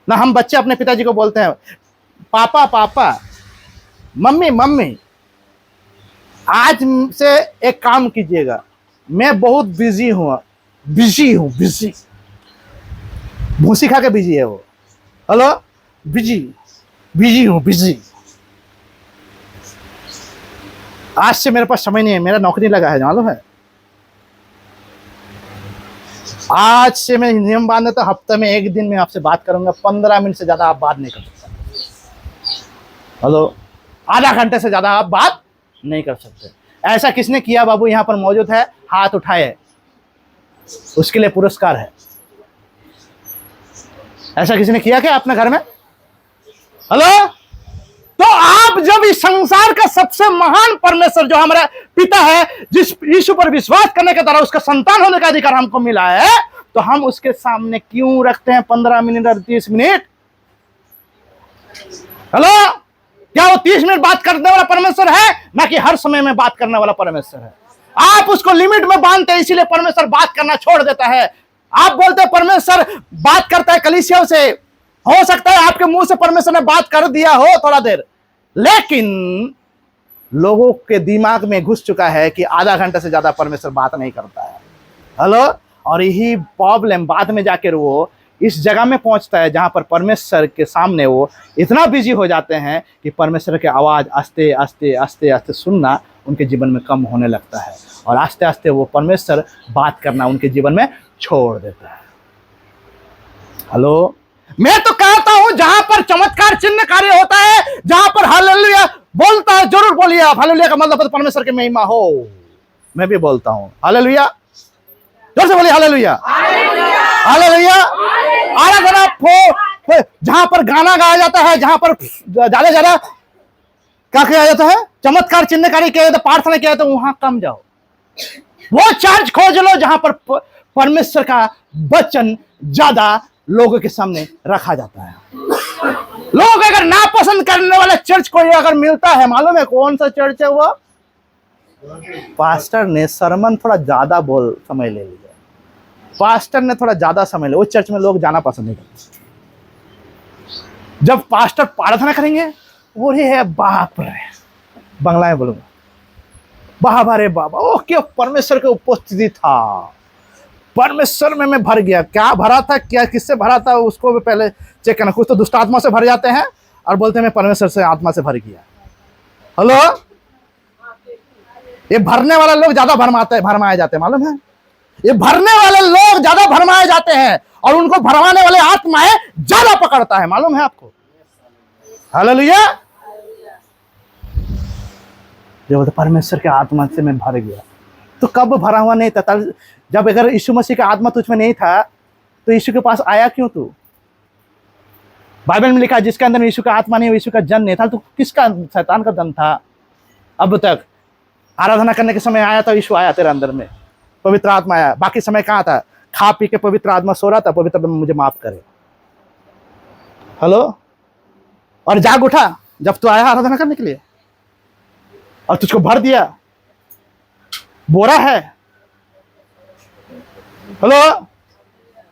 ना हम बच्चे अपने पिताजी को बोलते हैं पापा पापा, मम्मी मम्मी, आज से एक काम कीजिएगा, मैं बहुत बिजी हूं। बिजी भूसी खा के बिजी है वो। हेलो, बिजी हूं। आज से मेरे पास समय नहीं है, मेरा नौकरी लगा है, मालूम है। आज से मैं नियम बांध देता, हफ्ते में एक दिन मैं आपसे बात करूंगा, 15 मिनट से ज्यादा आप बात नहीं कर सकते। हेलो, आधा घंटे से ज्यादा आप बात नहीं कर सकते। ऐसा किसने किया बाबू? यहां पर मौजूद है, हाथ उठाए, उसके लिए पुरस्कार है। ऐसा किसी ने किया क्या अपने घर में? हेलो, तो आप जब इस संसार का सबसे महान परमेश्वर जो हमारा पिता है, जिस यीशु पर विश्वास करने के द्वारा उसका संतान होने का अधिकार हमको मिला है, तो हम उसके सामने क्यों रखते हैं 15 मिनट और 30 मिनट? हेलो, क्या वो 30 मिनट बात करने वाला परमेश्वर है? ना कि हर समय में बात करने वाला परमेश्वर है। आप उसको लिमिट में बांधते हैं, इसीलिए परमेश्वर बात करना छोड़ देता है। आप बोलते हैं परमेश्वर बात करता है कलीसियाओं से, हो सकता है आपके मुंह से परमेश्वर ने बात कर दिया हो थोड़ा देर, लेकिन लोगों के दिमाग में घुस चुका है कि आधा घंटे से ज्यादा परमेश्वर बात नहीं करता है। हेलो, और यही प्रॉब्लम बाद में जाकर वो इस जगह में पहुंचता है जहां पर परमेश्वर के सामने वो इतना बिजी हो जाते हैं कि परमेश्वर की आवाज आस्ते आस्ते सुनना उनके जीवन में कम होने लगता है, और आस्ते आस्ते वो परमेश्वर बात करना उनके जीवन में छोड़ देता है। हेलो, मैं तो कहता हूं जहां पर चमत्कार चिन्ह कार्य होता है, जहां पर हालेलुया बोलता है, जरूर बोलिए आप हालेलुया का मतलब परमेश्वर की महिमा हो। मैं भी बोलता हूं हालेलुया, जोर से बोलिए हालेलुया, हालेलुया। आराधना जहां पर गाना गाया जाता है, जहां पर ज्यादा क्या किया जाता है, चमत्कार चिन्ह कार्य किया जाता है, प्रार्थना किया जाता है, वहां कम जाओ। वो चर्च खोज लो जहां पर परमेश्वर का वचन ज्यादा लोगों के सामने रखा जाता है। लोग अगर नापसंद करने वाला चर्च कोई अगर मिलता है, मालूम है कौन सा चर्च है वो? पास्टर ने सरमन थोड़ा ज्यादा समय ले लिया, पास्टर ने थोड़ा ज्यादा समय ले, उस चर्च में लोग जाना पसंद नहीं करते। जब पास्टर प्रार्थना करेंगे, वो है बाप रे, बंगला में बोलूंगा, बाबा रे बाबा, ओ क्या परमेश्वर की उपस्थिति था, परमेश्वर में मैं भर गया। क्या भरा था, क्या किससे भरा था, उसको भी पहले चेक करना। कुछ तो दुष्ट आत्मा से भर जाते हैं और बोलते हैं मैं परमेश्वर से आत्मा से भर गया। हेलो, ये भरने वाले लोग ज्यादा भरमाए जाते हैं, मालूम है? ये भरने वाले लोग ज्यादा भरमाए जाते हैं और उनको भरमाने वाले आत्माएं ज्यादा पकड़ता है, मालूम है आपको? हालेलुया। जो बोलते परमेश्वर के आत्मा से मैं भर गया, तो कब भरा हुआ नहीं था? जब अगर यीशु मसीह का आत्मा तुझ में नहीं था तो यीशु के पास आया क्यों तू? बाइबल में लिखा है जिसके अंदर यीशु का आत्मा नहीं, यीशु का जन नहीं था, तो किसका? शैतान का जन था। अब तक आराधना करने के समय आया था, यीशु आया तेरे अंदर में, पवित्र आत्मा आया। बाकी समय कहाँ था? खा पी के पवित्र आत्मा सो रहा था, पवित्र आत्मा मुझे माफ करे। हेलो, और जाग उठा जब तू आया आराधना करने के लिए और तुझको भर दिया। बोरा है, हेलो,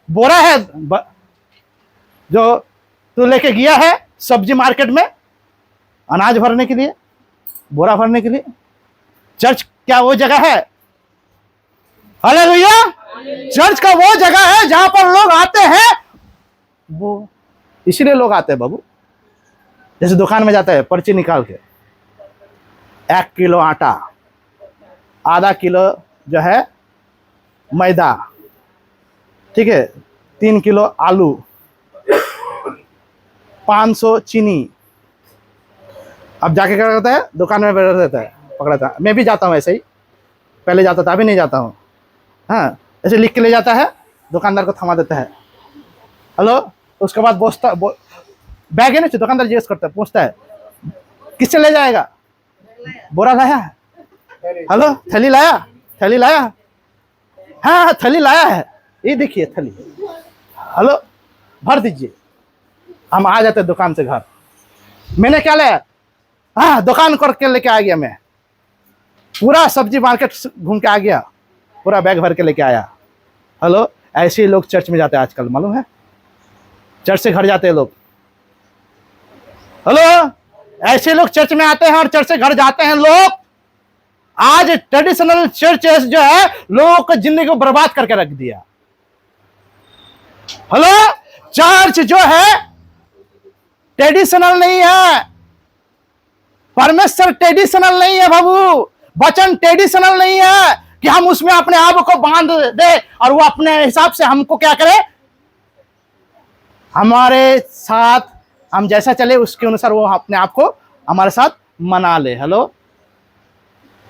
बोरा है जो तू लेके गया है सब्जी मार्केट में अनाज भरने के लिए, बोरा भरने के लिए। चर्च क्या वो जगह है? हालेलुया। चर्च का वो जगह है जहां पर लोग आते हैं, वो इसीलिए लोग आते हैं बाबू। जैसे दुकान में जाता है, पर्ची निकाल के 1 किलो आटा, आधा किलो जो है मैदा, ठीक है, 3 किलो आलू, 500 चीनी। अब जाके क्या करता है? दुकान में बैठ रहता है, पकड़ता है। मैं भी जाता हूँ ऐसे ही, पहले जाता था, अभी नहीं जाता हूँ। हाँ, ऐसे लिख के ले जाता है, दुकानदार को थमा देता है। हेलो, उसके बाद बैग है ना, दुकानदार जिज्ञेस करता है, पूछता है किससे ले जाएगा? बोरा लाया? हेलो, थैली लाया? थैली लाया? हाँ, थैली लाया है, ये देखिए थैली। हेलो, भर दीजिए। हम आ जाते दुकान से घर। मैंने क्या लाया? हाँ, दुकान करके लेके आ गया, मैं पूरा सब्जी मार्केट घूम के आ गया, पूरा बैग भर के लेके आया। हेलो, ऐसे ही लोग चर्च में जाते हैं आजकल, मालूम है? चर्च से घर जाते हैं लोग। हेलो, ऐसे लोग चर्च में आते हैं और चर्च से घर जाते हैं लोग। आज ट्रेडिशनल चर्चेस जो है लोगों को जिंदगी को बर्बाद करके रख दिया। हेलो, चर्च जो है ट्रेडिशनल नहीं है, परमेश्वर ट्रेडिशनल नहीं है बाबू, वचन ट्रेडिशनल नहीं है कि हम उसमें अपने आप को बांध दे और वो अपने हिसाब से हमको क्या करे, हमारे साथ हम जैसा चले उसके अनुसार वो अपने आप को हमारे साथ मना ले। हेलो,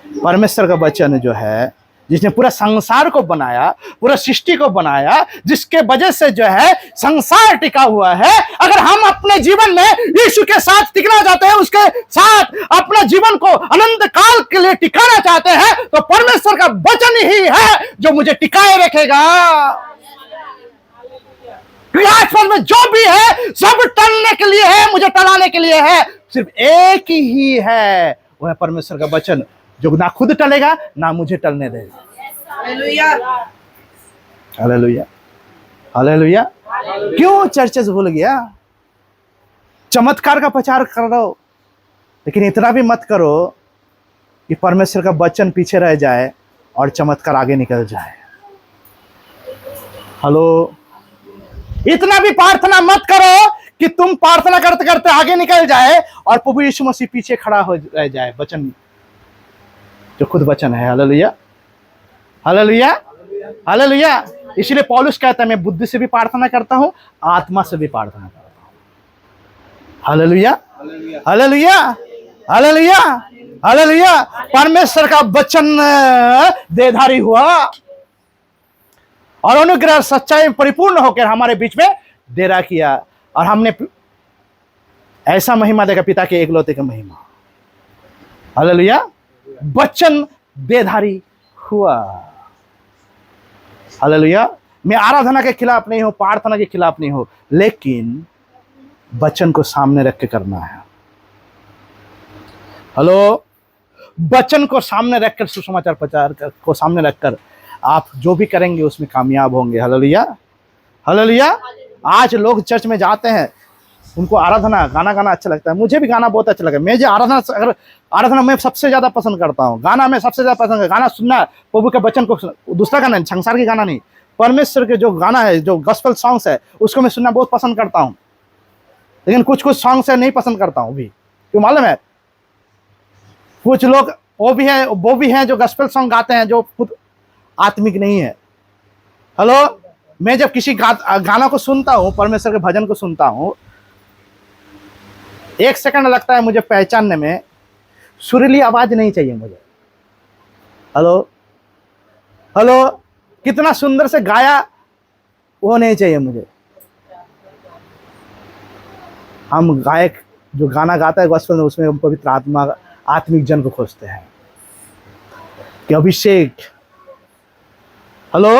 परमेश्वर का वचन जो है, जिसने पूरा संसार को बनाया, पूरा सृष्टि को बनाया, जिसके वजह से जो है संसार टिका हुआ है, अगर हम अपने जीवन में यीशु के साथ टिकना चाहते हैं, उसके साथ अपना जीवन को अनंत काल के लिए टिकाना चाहते हैं, तो परमेश्वर का वचन ही है जो मुझे टिकाए रखेगा। आसमान में जो भी है सब टलने के लिए है, मुझे टलाने के लिए है। सिर्फ एक ही है, वह है परमेश्वर का वचन, जो ना खुद टलेगा ना मुझे टलने देगा। Hallelujah, hallelujah, hallelujah. क्यों चर्चेस भूल गया? चमत्कार का प्रचार कर रहे हो, लेकिन इतना भी मत करो कि परमेश्वर का वचन पीछे रह जाए और चमत्कार आगे निकल जाए। हेलो, इतना भी प्रार्थना मत करो कि तुम प्रार्थना करते करते आगे निकल जाए और प्रभु यीशु मसीह पीछे खड़ा हो रह जाए, वचन जो खुद वचन है। Hallelujah, hallelujah, hallelujah. इसलिए पौलुस कहता है मैं बुद्धि से भी प्रार्थना करता हूं, आत्मा से भी प्रार्थना करता हूं। Hallelujah, hallelujah, hallelujah, hallelujah. परमेश्वर का वचन देहधारी हुआ और अनुग्रह सच्चाई में परिपूर्ण होकर हमारे बीच में डेरा किया, और हमने ऐसा महिमा देखा, पिता के एकलौते का महिमा। हालेलुया। वचन देहधारी हुआ। हालेलुया। मैं आराधना के खिलाफ नहीं हूं, प्रार्थना के खिलाफ नहीं हूं, लेकिन वचन को सामने रख के करना है। हेलो, वचन को सामने रखकर, सुसमाचार प्रचार को सामने रखकर आप जो भी करेंगे उसमें कामयाब होंगे। Hallelujah, hallelujah. आज लोग चर्च में जाते हैं, उनको आराधना गाना गाना अच्छा लगता है। मुझे भी गाना बहुत अच्छा लगता है। मैं जो आराधना मैं सबसे ज्यादा पसंद करता हूँ, गाना मैं सबसे ज्यादा पसंद, गाना सुनना, प्रभु के वचन को, दूसरा गाना नहीं, संसार के गाना नहीं, परमेश्वर के जो गाना है, जो गॉस्पेल सॉन्ग्स है, उसको मैं सुनना बहुत पसंद करता हूँ। लेकिन कुछ कुछ सॉन्ग्स है नहीं पसंद करता हूँ भी, क्यों मालूम है? कुछ लोग वो भी हैं जो गॉस्पेल सॉन्ग गाते हैं जो खुद आत्मिक नहीं है। हेलो, मैं जब किसी गाना को सुनता हूँ, परमेश्वर के भजन को सुनता हूँ, 1 सेकंड लगता है मुझे पहचानने में। सुरीली आवाज नहीं चाहिए मुझे। हेलो, हेलो, कितना सुंदर से गाया वो नहीं चाहिए मुझे। हम गायक जो गाना गाता है गॉस्पेल में, उसमें हम पवित्र आत्मा, आत्मिक जन को खोजते हैं कि अभिषेक, हेलो,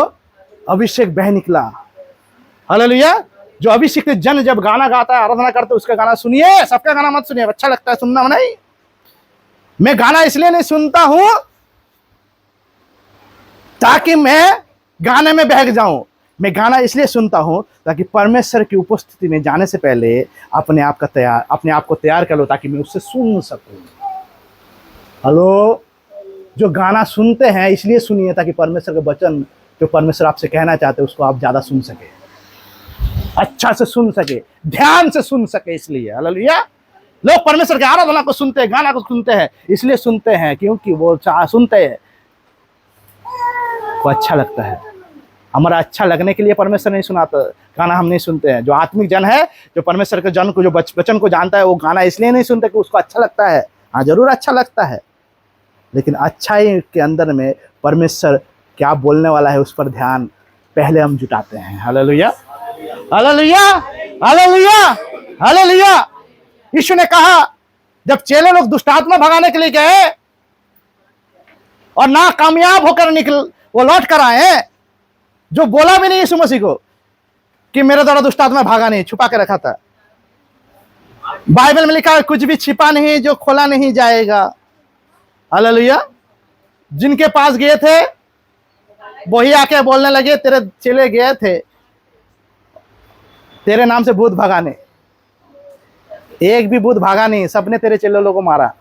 अभिषेक बह निकला। हालेलुया। जो अभिषेक जन जब गाना गाता है, आराधना करते, उसका गाना सुनिए, सबका गाना मत सुनिए। अच्छा लगता है सुनना नहीं। मैं गाना इसलिए नहीं सुनता हूं ताकि मैं गाने में बहक जाऊं। मैं गाना इसलिए सुनता हूं ताकि परमेश्वर की उपस्थिति में जाने से पहले अपने आप को तैयार कर लो, ताकि मैं उससे सुन सकूं। हेलो, जो गाना सुनते हैं इसलिए सुनिए ताकि परमेश्वर का वचन जो परमेश्वर आपसे कहना चाहते हैं उसको आप ज्यादा सुन सके, अच्छा से सुन सके, ध्यान से सुन सके। इसलिए हालेलुया। लोग परमेश्वर के आराधना को सुनते हैं, गाना को सुनते हैं, इसलिए सुनते हैं क्योंकि वो सुनते हैं, वो अच्छा लगता है। हमारा अच्छा लगने के लिए परमेश्वर नहीं सुनाता, गाना हम नहीं सुनते हैं। जो आत्मिक जन है, जो परमेश्वर के जन को, जो वचन को जानता है, वो गाना इसलिए नहीं सुनते कि उसको अच्छा लगता है। हाँ, जरूर अच्छा लगता है, लेकिन अच्छाई के अंदर में परमेश्वर क्या बोलने वाला है उस पर ध्यान पहले हम जुटाते हैं। Hallelujah, hallelujah, hallelujah, hallelujah. यीशु ने कहा, जब चेले लोग दुष्ट आत्मा भगाने के लिए गए और ना कामयाब होकर वो लौट कर आए, जो बोला भी नहीं यीशु मसीह को कि मेरे द्वारा दुष्ट आत्मा भागा नहीं, छुपा के रखा था। बाइबल में लिखा है, कुछ भी छिपा नहीं जो खोला नहीं जाएगा। हालेलुया। जिनके पास गए थे वही आके बोलने लगे, तेरे चेले गए थे तेरे नाम से भूत भगाने, एक भी भूत भागा नहीं, सबने तेरे चेले लोगों को मारा।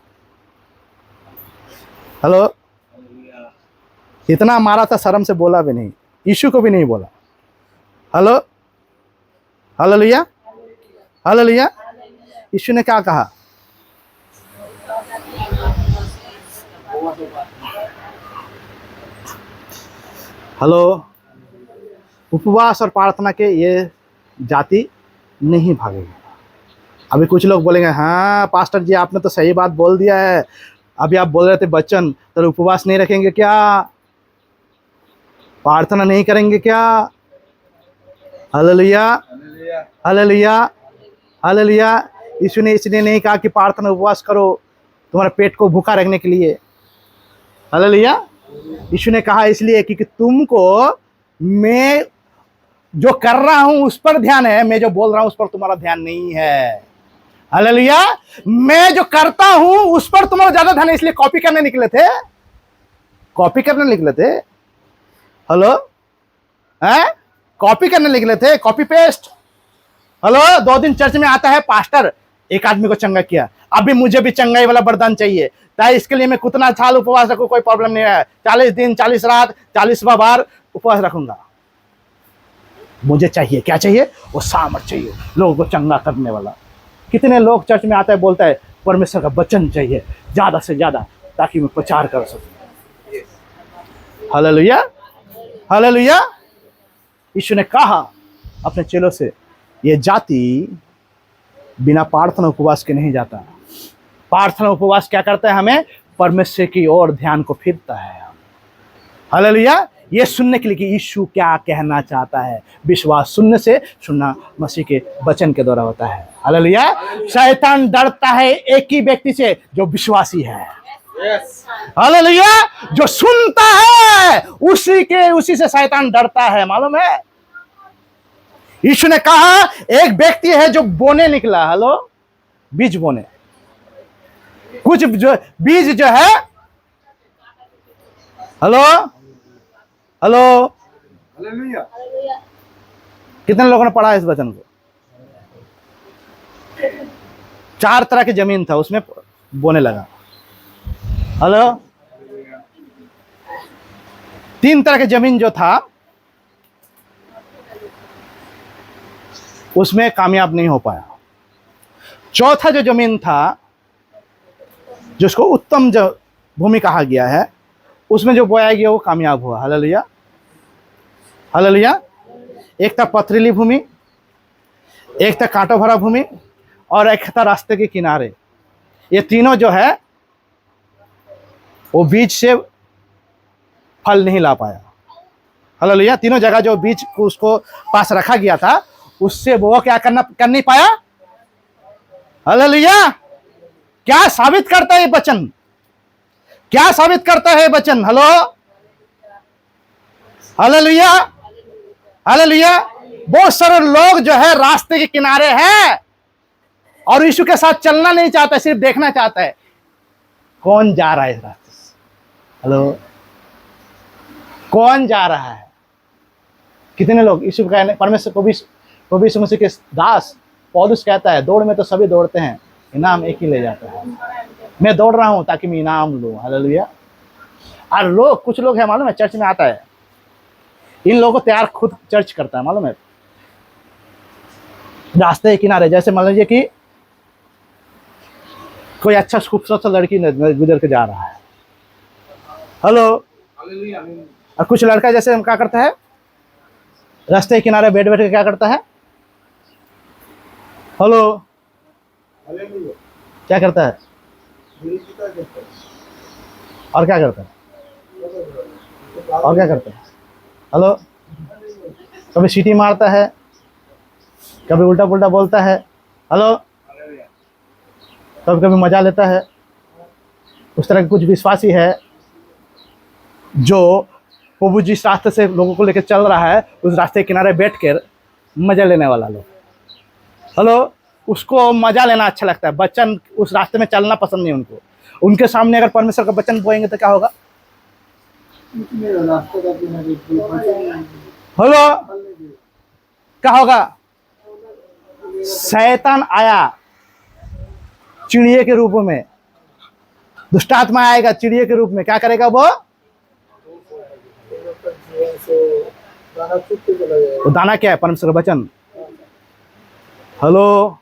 हेलो, इतना मारा था, शर्म से बोला भी नहीं, यीशु को भी नहीं बोला। Hello, hallelujah, hallelujah. यीशु ने क्या कहा? हेलो, उपवास और प्रार्थना के ये जाति नहीं भागेगी। अभी कुछ लोग बोलेंगे, हाँ पास्टर जी आपने तो सही बात बोल दिया है, अभी आप बोल रहे थे बच्चन, तो उपवास नहीं रखेंगे क्या, प्रार्थना नहीं करेंगे क्या? Hallelujah, hallelujah, hallelujah. यीशु ने इसलिए नहीं कहा कि प्रार्थना उपवास करो तुम्हारे पेट को भूखा रखने के लिए। हालेलुया। यीशु ने कहा इसलिए कि तुमको मैं जो कर रहा हूं उस पर ध्यान है, मैं जो बोल रहा हूं उस पर तुम्हारा ध्यान नहीं है। हालेलुया। मैं जो करता हूं उस पर तुम्हारा ज्यादा ध्यान है, इसलिए कॉपी करने निकले थे, कॉपी करने निकले थे। हेलो, हैं? कॉपी करने निकले थे, कॉपी पेस्ट। हेलो, 2 दिन चर्च में आता है पास्टर, एक आदमी को चंगा किया, अभी मुझे भी चंगाई वाला वरदान चाहिए, ताकि इसके लिए मैं कितना साल उपवास रखूं, कोई प्रॉब्लम नहीं है, 40 दिन 40 रात 40वां बार उपवास रखूंगा। मुझे चाहिए, क्या चाहिए? वो सामर्थ चाहिए, लोगों को चंगा करने वाला। कितने लोग चर्च में आता है, बोलता है परमेश्वर का वचन चाहिए ज्यादा से ज्यादा, ताकि मैं प्रचार कर सकूं। Hallelujah, hallelujah. यीशु ने कहा अपने चेलों से, ये जाति बिना प्रार्थना उपवास के नहीं जाता। प्रार्थना उपवास क्या करता है? हमें परमेश्वर की ओर ध्यान को फिरता है। हालेलुया। ये सुनने के लिए कि यीशु क्या कहना चाहता है। विश्वास सुनने से, सुनना मसीह के वचन के द्वारा होता है। हालेलुया। शैतान डरता है एक ही व्यक्ति से, जो विश्वासी है। हालेलुया। जो सुनता है उसी से शैतान डरता है। मालूम है, यीशु ने कहा एक व्यक्ति है जो बोने निकला। हेलो, बीज बोने। कुछ जो बीज जो है, हेलो हेलो, कितने लोगों ने पढ़ा है इस वचन को? 4 तरह की जमीन था, उसमें बोने लगा। हेलो, 3 तरह की जमीन जो था उसमें कामयाब नहीं हो पाया। चौथा जो जमीन था, जिसको उत्तम जो भूमि कहा गया है, उसमें जो बोया गया वो कामयाब हुआ। Hallelujah, hallelujah. एक था पथरीली भूमि, एक था कांटों भरा भूमि, और एक था रास्ते के किनारे। ये तीनों जो है वो बीज से फल नहीं ला पाया। हालेलुया। तीनों जगह जो बीज को उसको पास रखा गया था, उससे वो क्या कर नहीं पाया। हालेलुया। क्या साबित करता है वचन? क्या साबित करता है वचन? Hello, hallelujah, hallelujah. बहुत सारे लोग जो है रास्ते के किनारे हैं और यीशु के साथ चलना नहीं चाहता, सिर्फ देखना चाहता है कौन जा रहा है इस रास्ते से। हेलो, कौन जा रहा है? कितने लोग यीशु कहने, परमेश्वर को यीशु मसीह के दास पौलुस कहता है, दौड़ में तो सभी दौड़ते हैं, इनाम एक ही ले जाता है। मैं दौड़ रहा हूं ताकि मैं इनाम लूं। हालेलुया। और लोग, कुछ लोग है मालूम है, चर्च में आता है, इन लोगों को तैयार खुद चर्च करता है। मालूम है, रास्ते के किनारे, जैसे मान लीजिए कि कोई अच्छा खूबसूरत लड़की गुजर के जा रहा है। हेलो, और कुछ लड़का जैसे क्या करता है, रास्ते के किनारे बैठ बैठ के क्या करता है। हेलो, क्या करता है? और क्या करता है? और क्या करता है? हेलो, कभी सीटी मारता है, कभी उल्टा पुल्टा बोलता है। हेलो, कभी कभी मजा लेता है। उस तरह के कुछ विश्वासी है जो प्रभु जिस रास्ते से लोगों को लेकर चल रहा है, उस रास्ते के किनारे बैठ कर मजा लेने वाला लोग। हेलो, उसको मजा लेना अच्छा लगता है, वचन उस रास्ते में चलना पसंद नहीं उनको। उनके सामने अगर परमेश्वर का वचन बोएंगे तो क्या होगा? हेलो, क्या होगा? शैतान आया चिड़िए के रूप में, दुष्टात्मा आएगा चिड़िए के रूप में, क्या करेगा वो दाना क्या है? परमेश्वर का वचन। हेलो,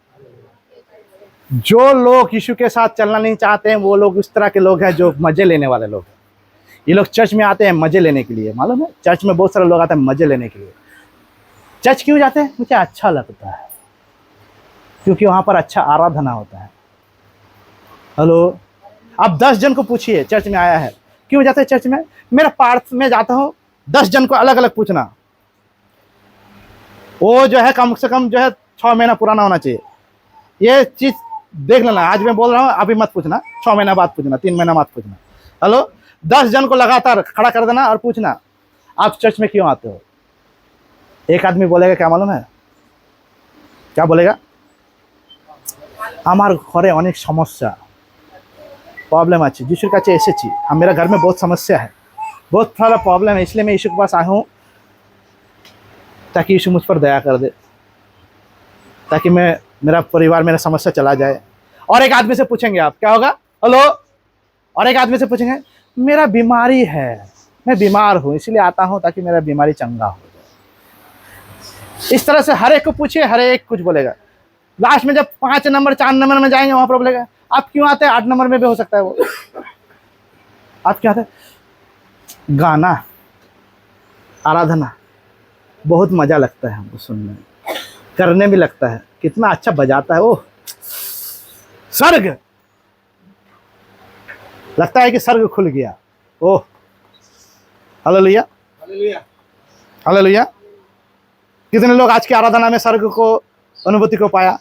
जो लोग यीशु के साथ चलना नहीं चाहते हैं, वो लोग इस तरह के लोग हैं जो मजे लेने वाले लोग हैं। ये लोग चर्च में आते हैं मजे लेने के लिए। मालूम है, चर्च में बहुत सारे लोग आते हैं मजे लेने के लिए। चर्च क्यों जाते हैं? मुझे अच्छा लगता है, क्योंकि वहां पर अच्छा आराधना होता है। हेलो, आप 10 जन को पूछिए चर्च में आया है, क्यों जाते हैं चर्च में? मेरा पार्थ में जाता हूँ, 10 जन को अलग अलग पूछना, वो जो है कम से कम जो है 6 महीना पुराना होना चाहिए। ये चीज देख लेना, आज मैं बोल रहा हूँ, अभी मत पूछना, 6 महीना बाद पूछना, 3 महीना बाद पूछना। हेलो, 10 जन को लगातार खड़ा कर देना और पूछना, आप चर्च में क्यों आते हो? एक आदमी बोलेगा, क्या मालूम है क्या बोलेगा? আমার ঘরে অনেক সমস্যা, प्रॉब्लम আছে, यीशुर কাছে এসেছি, मेरा घर में बहुत समस्या है, बहुत सारा प्रॉब्लम है, इसलिए मैं यीशु के पास आया हूँ ताकि यीशु मुझ पर दया कर दे, ताकि मेरा परिवार, मेरा समस्या चला जाए। और एक आदमी से पूछेंगे आप, क्या होगा? हेलो, और एक आदमी से पूछेंगे, मेरा बीमारी है, मैं बीमार हूँ इसलिए आता हूँ ताकि मेरा बीमारी चंगा हो जाए। इस तरह से हर एक को पूछिए, हर एक कुछ बोलेगा। लास्ट में जब 5 नंबर 4 नंबर में जाएंगे, वहां पर बोलेगा, आप क्यों आते हैं? 8 नंबर में भी हो सकता है वो, आप क्या आते हैं? गाना, आराधना, बहुत मजा लगता है हमको सुनने में, करने भी लगता है, कितना अच्छा बजाता है वो, स्वर्ग, लगता है कि स्वर्ग खुल गया। Oh hallelujah, hallelujah. कितने लोग आज की आराधना में स्वर्ग को अनुभूति को पाया?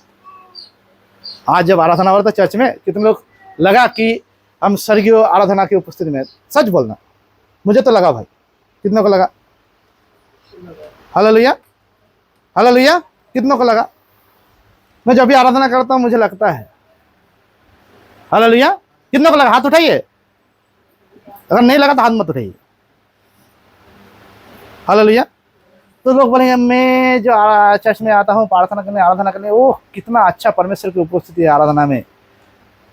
आज जब आराधना हो रहा था चर्च में, कितने लोग लगा कि हम स्वर्गीय आराधना की उपस्थिति में? सच बोलना, मुझे तो लगा भाई। कितनों को लगा? Hallelujah, hallelujah. कितनों को लगा? मैं जब भी आराधना करता हूं मुझे लगता है। हालेलुया। कितनों को लगा? हाथ उठाइए। अगर नहीं लगा तो हाथ मत उठाइए। हालेलुया। तो लोग बोलेंगे मैं जो चर्च में आता हूँ प्रार्थना करने, आराधना करने, ओह कितना अच्छा परमेश्वर की उपस्थिति है आराधना में,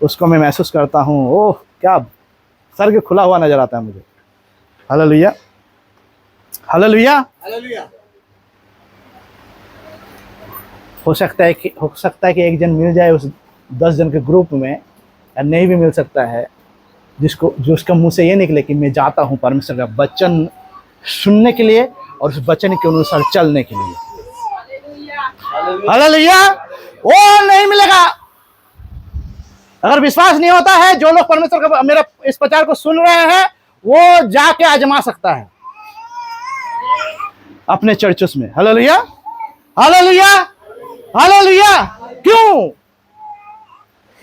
उसको मैं महसूस करता हूँ। ओह क्या स्वर्ग खुला हुआ नजर आता है मुझे। Hallelujah, hallelujah, hallelujah. हो सकता है कि एक जन मिल जाए उस 10 जन के ग्रुप में, या नहीं भी मिल सकता है जो उसका मुंह से ये निकले कि मैं जाता हूँ परमेश्वर का वचन सुनने के लिए और उस वचन के अनुसार चलने के लिए। हालेलुया। वो नहीं मिलेगा। अगर विश्वास नहीं होता है, जो लोग परमेश्वर का मेरा इस प्रचार को सुन रहे हैं वो जाके आजमा सकता है अपने चर्चों में। Hallelujah, hallelujah, hallelujah. क्यों?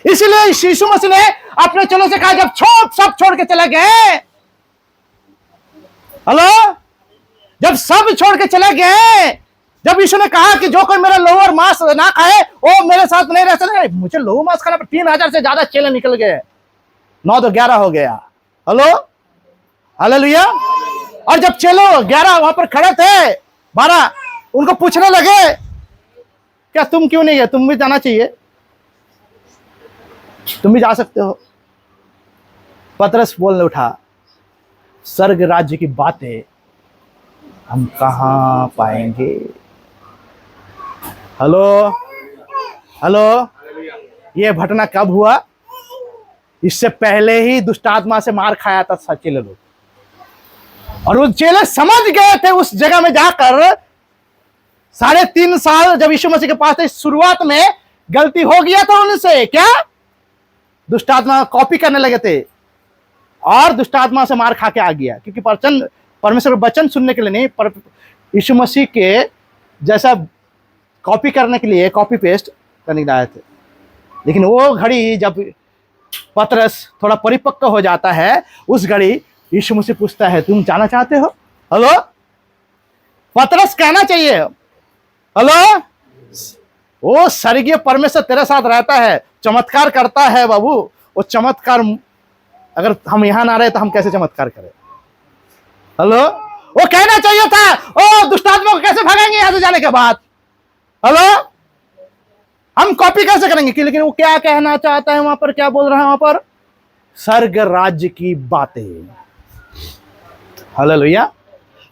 इसलिए यीशु मसीह ने अपने चेलों से कहा, जब सब छोड़ के चले गए, हेलो, जब सब छोड़ के चले गए, जब यीशु ने कहा कि जो कोई मेरा लोअर मांस ना खाए वो मेरे साथ नहीं रह सकते, मुझे लोअर मांस खाना पर 3000 से ज्यादा चेले निकल गए, 9 तो 11 हो गया। Hello, hallelujah. और जब चेलो 11 वहां पर खड़े थे, 12 उनको पूछने लगे क्या तुम क्यों नहीं गए? तुम भी जाना चाहिए, तुम भी जा सकते हो। पतरस बोलने उठा, स्वर्ग राज्य की बातें हम कहां पाएंगे? Hello, hello. ये घटना कब हुआ? इससे पहले ही दुष्ट आत्मा से मार खाया था चेले लोग, और वो चेले समझ गए थे उस जगह में जाकर। 3.5 साल जब यीशु मसीह के पास थे, शुरुआत में गलती हो गया था उनसे, क्या दुष्ट आत्मा कॉपी करने लगे थे और दुष्ट आत्मा से मार खा के आ गया, क्योंकि परमेश्वर का वचन सुनने के लिए नहीं, पर यीशु मसीह के जैसा कॉपी करने के लिए, कॉपी पेस्ट करने के लिए आए थे। लेकिन वो घड़ी जब पतरस थोड़ा परिपक्व हो जाता है, उस घड़ी यीशु मसीह पूछता है, तुम जाना चाहते हो? हेलो, पतरस कहना चाहिए, हेलो, वो स्वर्गीय परमेश्वर तेरे साथ रहता है, चमत्कार करता है बाबू। वो चमत्कार अगर हम यहां ना रहे तो हम कैसे चमत्कार करें? हेलो, वो कहना चाहिए था, ओ दुष्ट आत्मा को कैसे भागेंगे यहां से जाने के बाद? हेलो, हम कॉपी कैसे करेंगे? लेकिन वो क्या कहना चाहता है वहां पर, क्या बोल रहा है वहां पर? स्वर्ग राज्य की बातें। हालेलुया,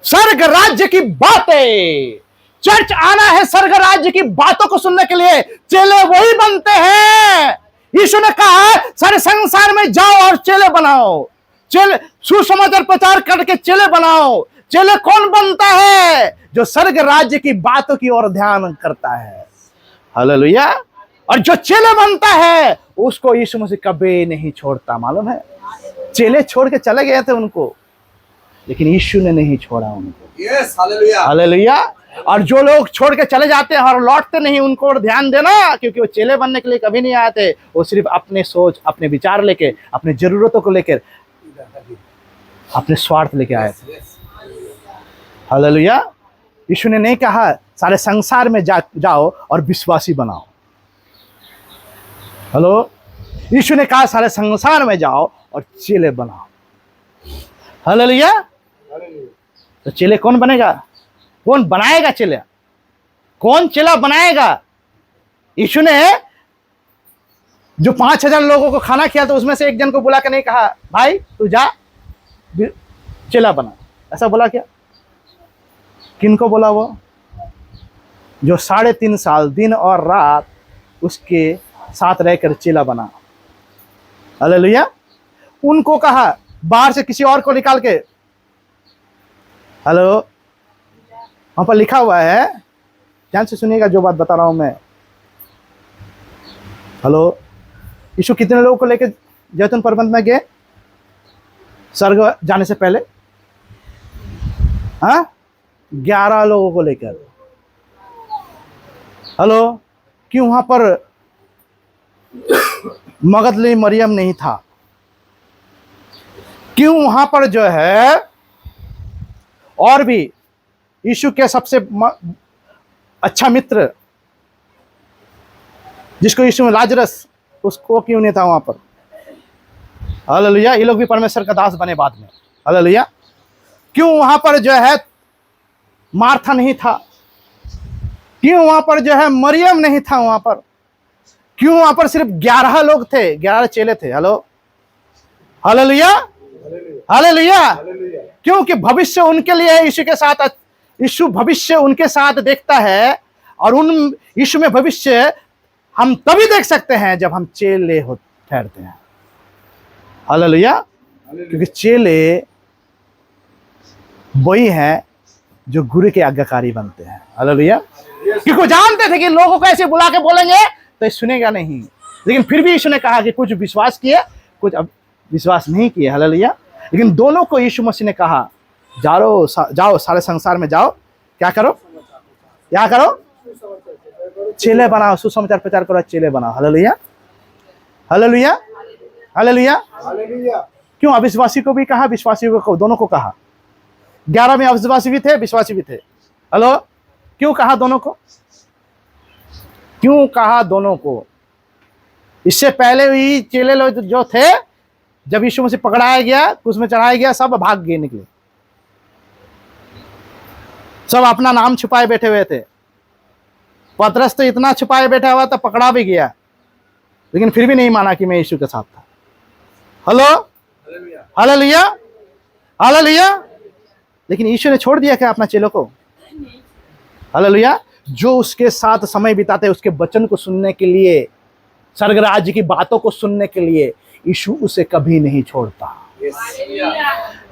स्वर्ग राज्य की बातें। चर्च आना है स्वर्ग राज्य की बातों को सुनने के लिए। चेले वही बनते हैं। यीशु ने कहा सारे संसार में जाओ और चेले बनाओ। चेले सुसमाचार प्रचार करके चेले बनाओ। चेले कौन बनता है? जो स्वर्ग राज्य की बातों की ओर ध्यान करता है। हालेलुया। और जो चेले बनता है उसको यीशु मसीह कभी नहीं छोड़ता। मालूम है, चेले छोड़ के चले गए थे उनको, लेकिन यीशु ने नहीं छोड़ा उनको। Yes, hallelujah, hallelujah. और जो लोग छोड़ के चले जाते हैं और लौटते नहीं, उनको और ध्यान देना, क्योंकि वो चेले बनने के लिए कभी नहीं आए थे। वो सिर्फ अपने सोच, अपने विचार लेके, अपने जरूरतों को लेकर, अपने स्वार्थ लेके आए थे। हालेलुया। यीशु ने नहीं कहा सारे संसार में जाओ और विश्वासी बनाओ। हेलो, यीशु ने कहा सारे संसार में जाओ और चेले बनाओ। हालेलुया। तो चेले कौन बनेगा? कौन बनाएगा चेला? कौन चेला बनाएगा? यीशु ने जो 5000 लोगों को खाना खिया तो उसमें से एक जन को बुला के नहीं कहा भाई तू जा चेला बना, ऐसा बोला क्या? किनको बोला? वो जो 3.5 साल दिन और रात उसके साथ रहकर चेला बना। हालेलुया। उनको कहा बाहर से किसी और को निकाल के। हेलो, वहां पर लिखा हुआ है, ध्यान से सुनिएगा जो बात बता रहा हूं मैं। हेलो, यीशु कितने लोगों को लेकर जैतून पर्वत में गए स्वर्ग जाने से पहले? हाँ, 11 लोगों को लेकर। हेलो, क्यों वहां पर मगदली मरियम नहीं था? क्यों वहां पर जो है और भी यीशु के सबसे अच्छा मित्र जिसको यीशु में लाजरस, उसको क्यों नहीं था वहां पर? हालेलुया। ये लोग भी परमेश्वर का दास बने बाद में। हालेलुया। क्यों वहां पर जो है मार्था नहीं था? क्यों वहां पर जो है मरियम नहीं था वहां पर? क्यों वहां पर सिर्फ 11 लोग थे, 11 चेले थे? Hello, hallelujah, hallelujah. क्योंकि भविष्य उनके लिए है, यीशु के साथ, यीशु भविष्य उनके साथ देखता है। और उन यीशु में भविष्य हम तभी देख सकते हैं जब हम चेले हो ठहरते हैं। हालेलुया। क्योंकि चेले वही हैं जो गुरु के आज्ञाकारी बनते हैं। हालेलुया। क्योंकि वो जानते थे कि लोगों को ऐसे बुला के बोलेंगे तो सुनेगा नहीं, लेकिन फिर भी यीशु ने कहा कि कुछ विश्वास किए, कुछ अब विश्वास नहीं किए। हालेलुया। लेकिन दोनों को यीशु मसीह ने कहा जाओ सारे संसार में जाओ, क्या करो, क्या करो, चेले बनाओ, सुसमाचार प्रचार करो, चेले बनाओ। Hallelujah, hallelujah, hallelujah. क्यों अविश्वासी को भी कहा, विश्वासियों को, दोनों को कहा? 11 में अविश्वासी भी थे, विश्वासी भी थे। हेलो, क्यों कहा दोनों को? क्यों कहा दोनों को? इससे पहले भी चेले लोग जो थे, जब यीशु मसीह पकड़ाया गया, क्रूस में चढ़ाया गया, सब भाग गए, निकले, सब अपना नाम छुपाए बैठे हुए थे। पतरस तो इतना छुपाए बैठा हुआ था, पकड़ा भी गया, लेकिन फिर भी नहीं माना कि मैं यीशु के साथ था। Hello, hallelujah, hallelujah. लेकिन यीशु ने छोड़ दिया क्या अपना चेलों को? हालेलुया। जो उसके साथ समय बिताते उसके वचन को सुनने के लिए, स्वर्ग राज्य की बातों को सुनने के लिए, यीशु उसे कभी नहीं छोड़ता।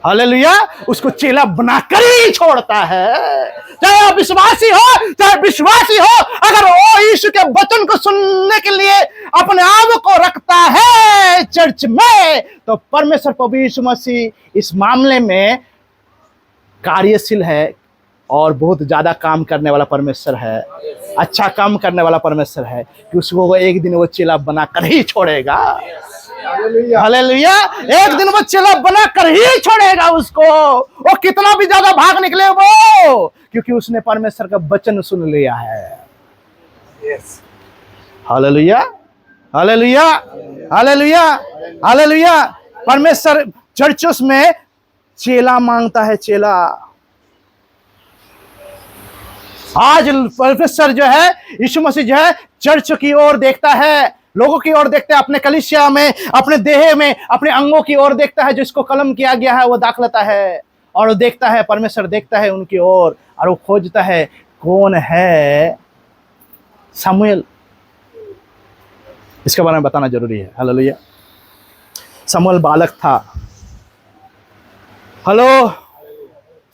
हालेलुया। उसको चेला बनाकर ही छोड़ता है। चाहे आप विश्वासी हो, चाहे विश्वासी हो, अगर वो यीशु के वचन को सुनने के लिए अपने आप को रखता है चर्च में, तो परमेश्वर प्रभु यीशु मसीह इस मामले में कार्यशील है और बहुत ज्यादा काम करने वाला परमेश्वर है, अच्छा काम करने वाला परमेश्वर है कि उसको एक दिन वो चेला बनाकर ही छोड़ेगा। हालेलुया। एक दिन वो चेला बना कर ही छोड़ेगा उसको, वो कितना भी ज्यादा भाग निकले वो, क्योंकि उसने परमेश्वर का वचन सुन लिया है। Hallelujah, hallelujah, hallelujah, hallelujah. परमेश्वर चर्चों में चेला मांगता है, चेला। आज परमेश्वर जो है, यीशु मसीह जो है, चर्च की ओर देखता है, लोगों की ओर देखता है, अपने कलीसिया में, अपने देह में, अपने अंगों की ओर देखता है, जिसको कलम किया गया है वो दाखलता है, और वो देखता है, परमेश्वर देखता है उनकी ओर, और वो खोजता है कौन है शमूएल। इसके बारे में बताना जरूरी है। हालेलुया। शमूएल बालक था। हेलो,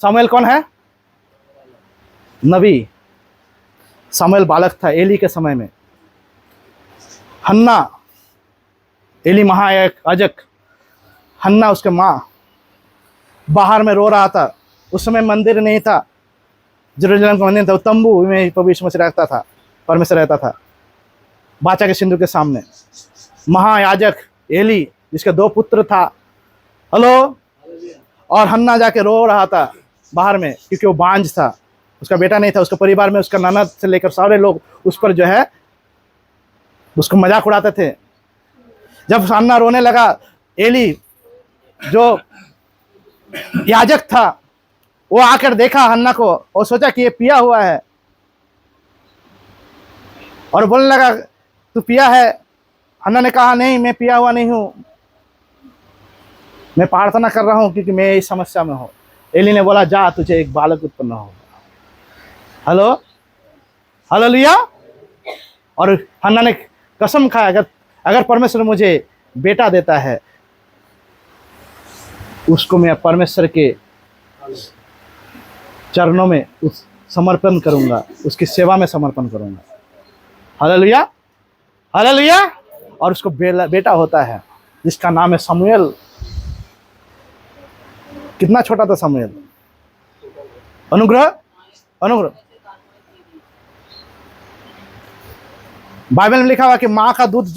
शमूएल कौन है? नबी। शमूएल बालक था एली के समय में। हन्ना, एली महायाजक, हन्ना उसके माँ, बाहर में रो रहा था। उस समय मंदिर नहीं था, जेरूशलेम का मंदिर था, तंबू में प्रभु यीशु मसीह रहता था, परमेश्वर रहता था, बाचा के सिंदूर के सामने। महायाजक एली, जिसके 2 पुत्र था। हेलो। और हन्ना जाके रो रहा था बाहर में, क्योंकि वो बांझ था, उसका बेटा नहीं था। उसके परिवार में उसका ननद से लेकर सारे लोग उस पर जो है उसको मजाक उड़ाते थे। जब हन्ना रोने लगा, एली जो याजक था वो आकर देखा हन्ना को और सोचा कि ये पिया हुआ है, और बोलने लगा तू पिया है? हन्ना ने कहा नहीं, मैं पिया हुआ नहीं हूं, मैं प्रार्थना कर रहा हूं क्योंकि मैं इस समस्या में हूं। एली ने बोला जा, तुझे एक बालक उत्पन्न होगा। Hello, hallelujah. और हन्ना ने कसम खाया, अगर परमेश्वर मुझे बेटा देता है, उसको मैं परमेश्वर के चरणों में समर्पण करूंगा, उसकी सेवा में समर्पण करूंगा। हालेलुया, हालेलुया, और उसको बेटा होता है जिसका नाम है शमूएल। कितना छोटा था शमूएल। अनुग्रह, अनुग्रह। बाइबल में लिखा हुआ कि माँ का दूध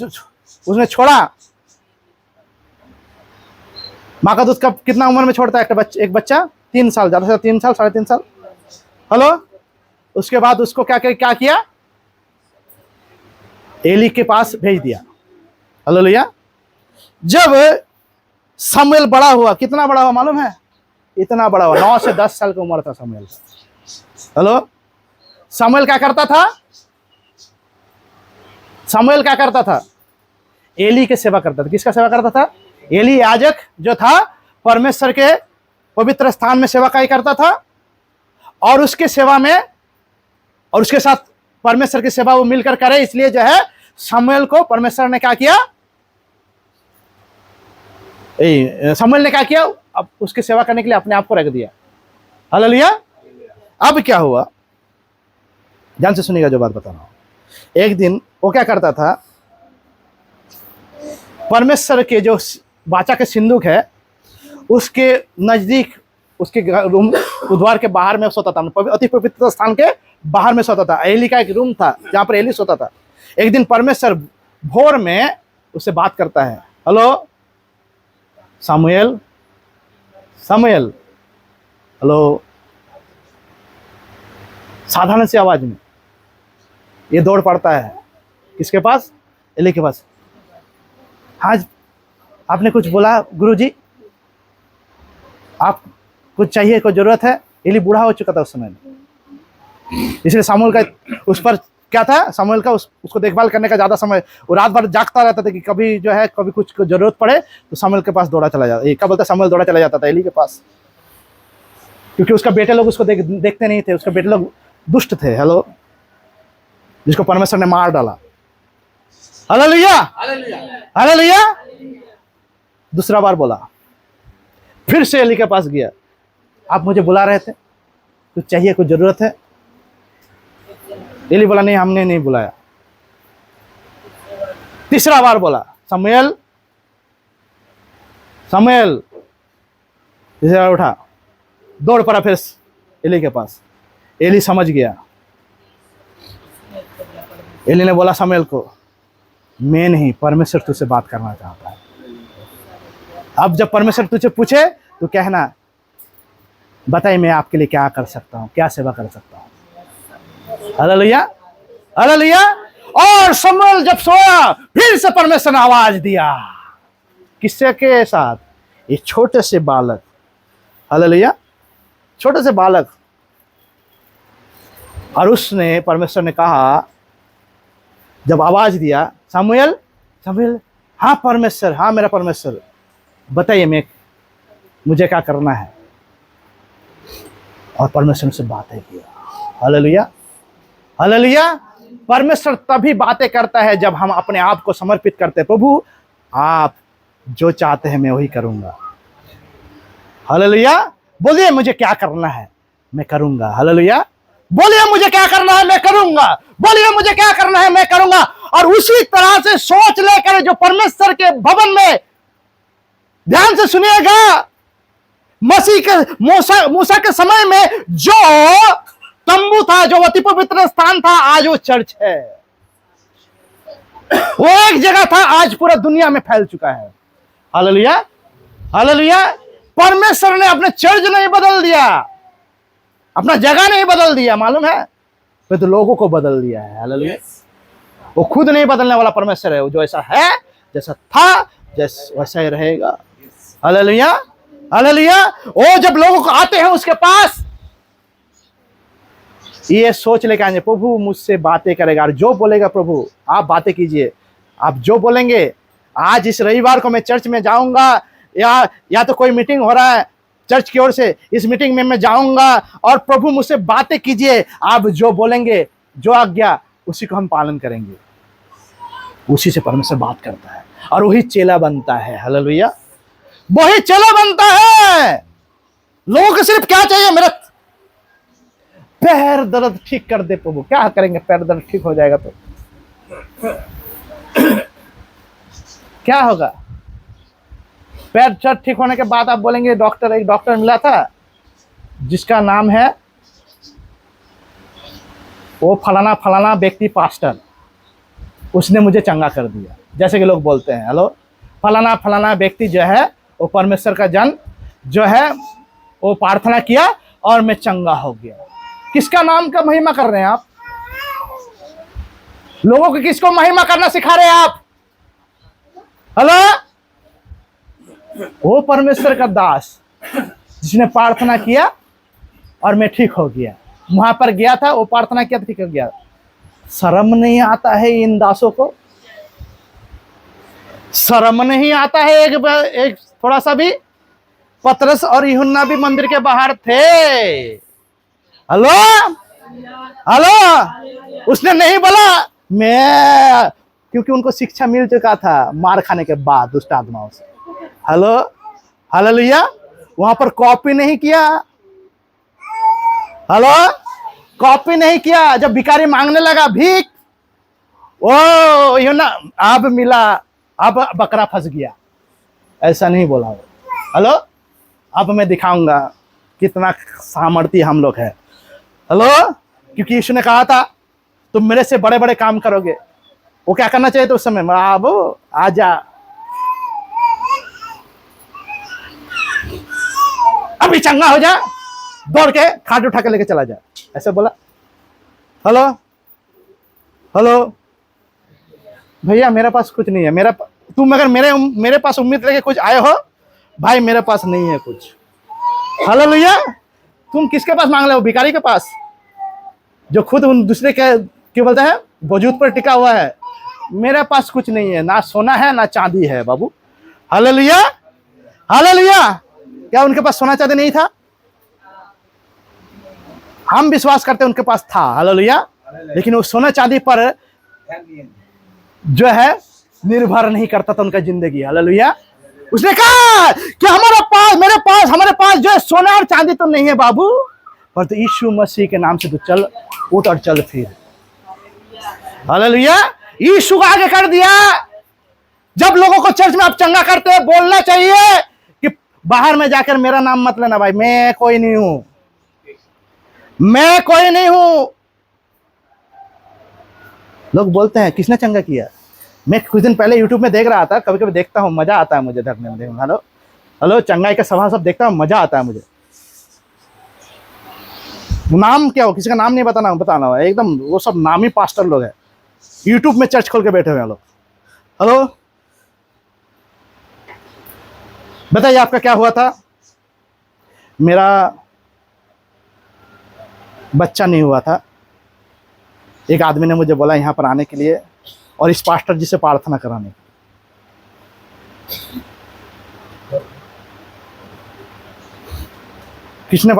उसने छोड़ा। माँ का दूध कब कितना उम्र में छोड़ता है एक बच्चा? 3 साल, ज्यादा से 3 साल, 3.5 साल। हेलो। उसके बाद उसको क्या किया? एली के पास भेज दिया। हालेलुया। जब शमूएल बड़ा हुआ, कितना बड़ा हुआ मालूम है? इतना बड़ा हुआ, 9 से 10 साल की उम्र था शमूएल का। हेलो। शमूएल क्या करता था? शमूएल क्या करता था? एली की सेवा करता था। किसका सेवा करता था? एली याजक जो था, परमेश्वर के पवित्र स्थान में सेवा करता था, और उसके सेवा में और उसके साथ परमेश्वर की सेवा वो मिलकर करे। इसलिए जो है शमूएल को परमेश्वर ने क्या किया? शमूएल ने क्या किया? अब उसकी सेवा करने के लिए अपने आप को रख दिया। हालेलुया। अब क्या हुआ? ध्यान से सुनिएगा जो बात बता रहा हूं। एक दिन वो क्या करता था, परमेश्वर के जो वाचा के सिंदूक है उसके नजदीक, उसके रूम द्वार के बाहर में सोता था, अति पवित्र स्थान के बाहर में सोता था। एली का एक रूम था जहां पर एली सोता था। एक दिन परमेश्वर भोर में उससे बात करता है। हेलो शमूएल, शमूएल। हेलो। साधारण सी आवाज में ये दौड़ पड़ता है किसके पास? एली के पास। हाँ, आपने कुछ बोला गुरुजी? आप कुछ चाहिए, कोई जरूरत है? एली बूढ़ा हो चुका था उस समय, इसलिए शमूएल का उस पर क्या था? शमूएल का उसको देखभाल करने का ज्यादा समय, वो रात भर जागता रहता था कि कभी जो है कभी कुछ जरूरत पड़े तो शमूएल के पास दौड़ा चला जाता। क्या बोलता? शमूएल दौड़ा चला जाता था एली के पास, क्योंकि उसका बेटे लोग उसको देखते नहीं थे। उसके बेटे लोग दुष्ट थे। हेलो। जिसको परमेश्वर ने मार डाला। Hallelujah, hallelujah. दूसरा बार बोला, फिर से एली के पास गया। आप मुझे बुला रहे थे, कुछ चाहिए, कुछ जरूरत है? एली बोला, नहीं, हमने नहीं बुलाया। तीसरा बार बोला, शमूएल, शमूएल। तीसरा उठा, दौड़ पड़ा फिर एली के पास। एली समझ गया। एली ने बोला शमूएल को, मैं नहीं, परमेश्वर तुझसे बात करना चाहता है। अब जब परमेश्वर तुझे पूछे तो कहना, बताइए मैं आपके लिए क्या कर सकता हूं, क्या सेवा कर सकता हूं। Hallelujah, hallelujah. और शमूएल जब सोया, फिर से परमेश्वर ने आवाज दिया। किससे के साथ? ये छोटे से बालक। हालेलुया, छोटे से बालक। और उसने, परमेश्वर ने कहा, जब आवाज दिया, शमूएल, शमूएल। हाँ परमेश्वर, हाँ मेरा परमेश्वर, बताइए मुझे क्या करना है। और परमेश्वर से बातें किया। Hallelujah, hallelujah. परमेश्वर तभी बातें करता है जब हम अपने आप को समर्पित करते हैं। प्रभु आप जो चाहते हैं मैं वही करूंगा। हालेलुया। बोलिए मुझे क्या करना है, मैं करूंगा। हालेलुया। बोलिए मुझे क्या करना है, मैं करूंगा। बोलिए मुझे क्या करना है, मैं करूंगा। और उसी तरह से सोच लेकर जो परमेश्वर के भवन में, ध्यान से सुनिएगा, मसीह के मूसा के समय में जो तंबू था, जो अति पवित्र स्थान था, आज वो चर्च है। वो एक जगह था, आज पूरा दुनिया में फैल चुका है। Hallelujah, hallelujah. परमेश्वर ने अपने चर्च नहीं बदल दिया, अपना जगह नहीं बदल दिया, मालूम है, वे तो लोगों को बदल दिया है। हालेलुया। वो खुद नहीं बदलने वाला परमेश्वर है। वो जो ऐसा है, जैसा था, वैसा ही रहेगा। Hallelujah, hallelujah. वो जब लोगों को आते हैं उसके पास, ये सोच लेकर आएंगे, प्रभु मुझसे बातें करेगा। और जो बोलेगा, प्रभु आप बातें कीजिए, आप जो बोलेंगे। आज इस रविवार को मैं चर्च में जाऊंगा, या तो कोई मीटिंग हो रहा है चर्च की ओर से, इस मीटिंग में मैं जाऊंगा, और प्रभु मुझसे बातें कीजिए। आप जो बोलेंगे, जो आज्ञा, उसी को हम पालन करेंगे। उसी से परमेश्वर बात करता है और वही चेला बनता है। हालेलुया, वही चेला बनता है। लोगों को सिर्फ क्या चाहिए? मेरा पैर दर्द ठीक कर दे प्रभु। क्या करेंगे? पैर दर्द ठीक हो जाएगा तो क्या होगा? पैर चट ठीक होने के बाद आप बोलेंगे डॉक्टर, एक डॉक्टर मिला था जिसका नाम है वो फलाना फलाना व्यक्ति पास्टर, उसने मुझे चंगा कर दिया। जैसे कि लोग बोलते हैं, हेलो फलाना फलाना व्यक्ति जो है वो परमेश्वर का जन जो है वो प्रार्थना किया और मैं चंगा हो गया। किसका नाम का महिमा कर रहे हैं आप? लोगों को किसको महिमा करना सिखा रहे हैं आप? हेलो, वो परमेश्वर का दास जिसने प्रार्थना किया और मैं ठीक हो गया। वहां पर गया था, वो प्रार्थना किया, ठीक हो गया। शर्म नहीं आता है इन दासों को? शर्म नहीं आता है? एक थोड़ा सा भी? पतरस और यूहन्ना भी मंदिर के बाहर थे। हेलो हेलो, उसने नहीं बोला मैं, क्योंकि उनको शिक्षा मिल चुका था मार खाने के बाद दुष्ट आत्माओं से। Hello hallelujah. वहां पर कॉपी नहीं किया। हेलो, कॉपी नहीं किया। जब भिखारी मांगने लगा भीख, ओ यूहन्ना अब मिला, अब बकरा फंस गया, ऐसा नहीं बोला वो। हेलो, अब मैं दिखाऊंगा कितना सामर्थ्य हम लोग है। हेलो, क्योंकि यीशु ने कहा था तुम मेरे से बड़े बड़े काम करोगे। वो क्या करना चाहिए था उस समय? बाबू आजा, अभी चंगा हो जा, दौड़ के खाट उठा के लेके चला जा, ऐसे बोला। हेलो हेलो भैया, मेरे पास कुछ नहीं है। तुम अगर मेरे पास उम्मीद लेके कुछ आए हो, भाई मेरे पास नहीं है कुछ। हालेलुया। तुम किसके पास मांग रहे हो? भिखारी के पास, जो खुद उन दूसरे के क्या बोलते हैं वजूद पर टिका हुआ है। मेरे पास कुछ नहीं है, ना सोना है ना चांदी है बाबू। Hallelujah hallelujah. क्या उनके पास सोना चांदी नहीं था? हम विश्वास करते उनके पास था। हालेलुया। लेकिन वो सोना चांदी पर जो है निर्भर नहीं करता था उनका जिंदगी। हालेलुया। उसने कहा कि हमारे पास जो है सोना और चांदी तो नहीं है बाबू, पर तो यीशु मसीह के नाम से तो चल, उठ और चल फिर। हालेलुया। यीशु को आगे कर दिया। जब लोगों को चर्च में आप चंगा करते हैं, बोलना चाहिए कि बाहर में जाकर मेरा नाम मत लेना भाई, मैं कोई नहीं हूं, मैं कोई नहीं हूं। लोग बोलते हैं किसने चंगा किया? मैं कुछ दिन पहले YouTube में देख रहा था, कभी कभी देखता हूँ, मजा आता है मुझे देखने में। हेलो हेलो, चंगाई का सभा सब देखता हूँ, मजा आता है मुझे। नाम क्या हो, किसी का नाम नहीं बताना हो, एकदम वो सब नामी पास्टर लोग हैं, YouTube में चर्च खोल के बैठे हुए हैं लोग। हेलो, बताइए आपका क्या हुआ था? मेरा बच्चा नहीं हुआ था। एक आदमी ने मुझे बोला यहाँ पर आने के लिए और इस पास्टर जी से प्रार्थना कराने। किसने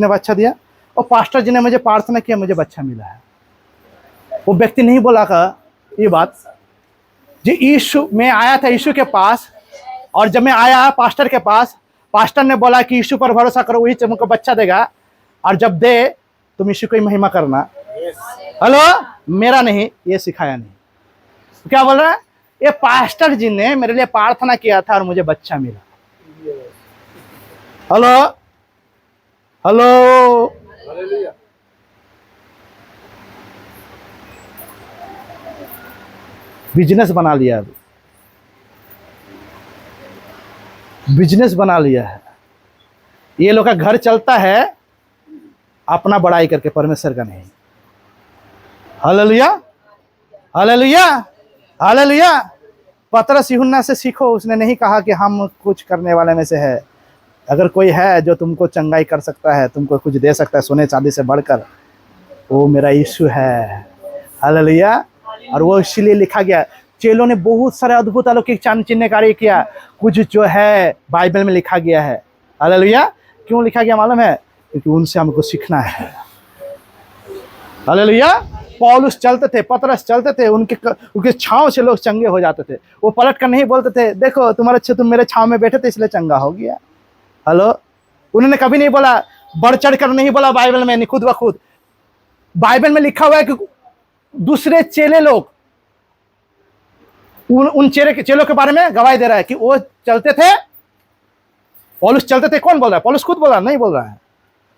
बच्चा दिया? और पास्टर जी ने मुझे प्रार्थना किया, मुझे बच्चा मिला है। वो व्यक्ति नहीं बोला का ये बात जी, यीशु, मैं आया था यीशु के पास, और जब मैं आया पास्टर के पास, पास्टर ने बोला कि यीशु पर भरोसा करो, वही तुमको बच्चा देगा, और जब दे तुम यीशु की महिमा करना। हेलो, मेरा नहीं, ये सिखाया नहीं। तो क्या बोल रहा है? ये पास्टर जी ने मेरे लिए प्रार्थना किया था और मुझे बच्चा मिला। हेलो हेलो, बिजनेस बना लिया, अभी बिजनेस बना लिया है। ये लोग का घर चलता है अपना बड़ाई करके, परमेश्वर का नहीं। Hallelujah hallelujah hallelujah. पतरस यूहन्ना से सीखो, उसने नहीं कहा कि हम कुछ करने वाले में से है। अगर कोई है जो तुमको चंगाई कर सकता है, तुमको कुछ दे सकता है सोने चांदी से बढ़कर, वो मेरा यीशु है। हालेलुया। और वो इसीलिए लिखा गया, चेलों ने बहुत सारे अद्भुत अलौकिक चिन्ह कार्य किया, कुछ जो है बाइबल में लिखा गया है। हालेलुया। क्यों लिखा गया मालूम है? क्योंकि उनसे हमको सीखना है। हालेलुया। पौलुस चलते थे, पतरस चलते थे, उनके छांव से लोग चंगे हो जाते थे। वो पलट कर नहीं बोलते थे देखो तुम मेरे छांव में बैठे थे इसलिए चंगा हो गया। हेलो, उन्होंने कभी नहीं बोला, बढ़ चढ़ कर नहीं बोला बाइबल में, नहीं, खुद ब खुद बाइबल में लिखा हुआ है कि दूसरे चेले लोग उन चेलों के बारे में गवाही दे रहा है कि वो चलते थे, पौलुस चलते थे। कौन बोल रहा है? पौलुस खुद बोल रहा है? नहीं बोल रहा है।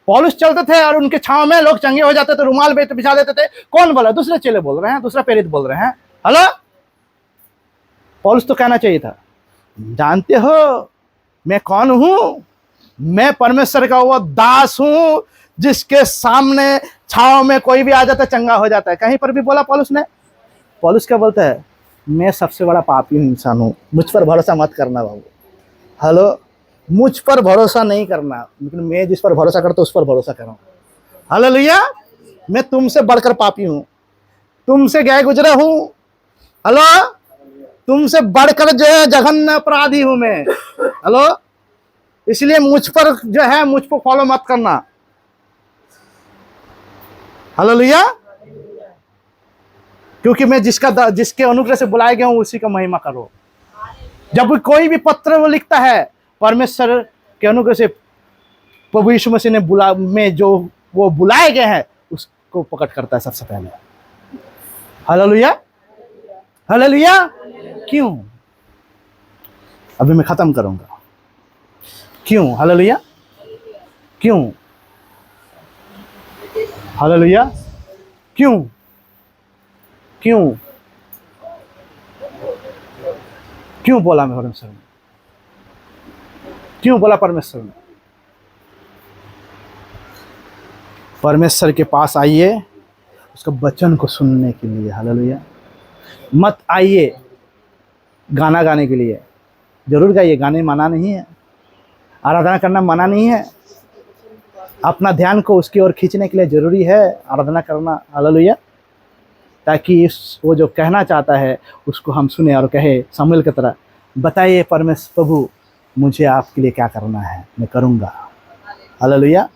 पौलुस चलते थे और उनके छांव में लोग चंगे हो जाते थे, रुमाल बिछा देते थे। कौन बोल रहा है? दूसरे चेले बोल रहे हैं, दूसरा प्रेरित बोल रहे हैं। हेलो, पौलुस तो कहना चाहिए था, जानते हो मैं कौन हूं? मैं परमेश्वर का वो दास हूं जिसके सामने छांव में कोई भी आ जाता है, चंगा हो जाता है। कहीं पर भी बोला पौलुस ने? पौलुस क्या बोलता है? मैं सबसे बड़ा पापी इंसान हूं, मुझ पर भरोसा मत करना बाबू। हेलो, मुझ पर भरोसा नहीं करना, लेकिन मैं जिस पर भरोसा करता हूं उस पर भरोसा करो। हालेलुया। मैं तुमसे बढ़कर पापी हूं, तुमसे गए गुजरा हूं। हेलो, तुमसे बढ़कर जो है जघन्य अपराधी हूं मैं। हेलो, इसलिए मुझ पर जो है, मुझ को फॉलो मत करना। हालेलुया। क्योंकि मैं जिसके अनुग्रह से बुलाए गया हूं उसी का महिमा करो। जब कोई भी पत्र वो लिखता है, परमेश्वर के अनुग्रह से प्रभु यीशु मसीह ने में जो वो बुलाए गए हैं उसको प्रकट करता है सबसे पहले। Hallelujah, hallelujah. क्यों? अभी मैं खत्म करूंगा। क्यों? हालेलुया। क्यों? हालेलुया। क्यों? क्यों? क्यों बोला मैं परमेश्वर ने? क्यों बोला परमेश्वर ने? परमेश्वर के पास आइए उसका वचन को सुनने के लिए। हालेलुया। मत आइए गाना गाने के लिए। जरूर गाइए, गाने मना नहीं है, आराधना करना मना नहीं है। अपना ध्यान को उसकी ओर खींचने के लिए जरूरी है आराधना करना। हालेलुया। ताकि वो जो कहना चाहता है उसको हम सुने और कहे शमूएल की तरह, बताइए परमेश्वर प्रभु मुझे आपके लिए क्या करना है, मैं करूँगा। हालेलुया,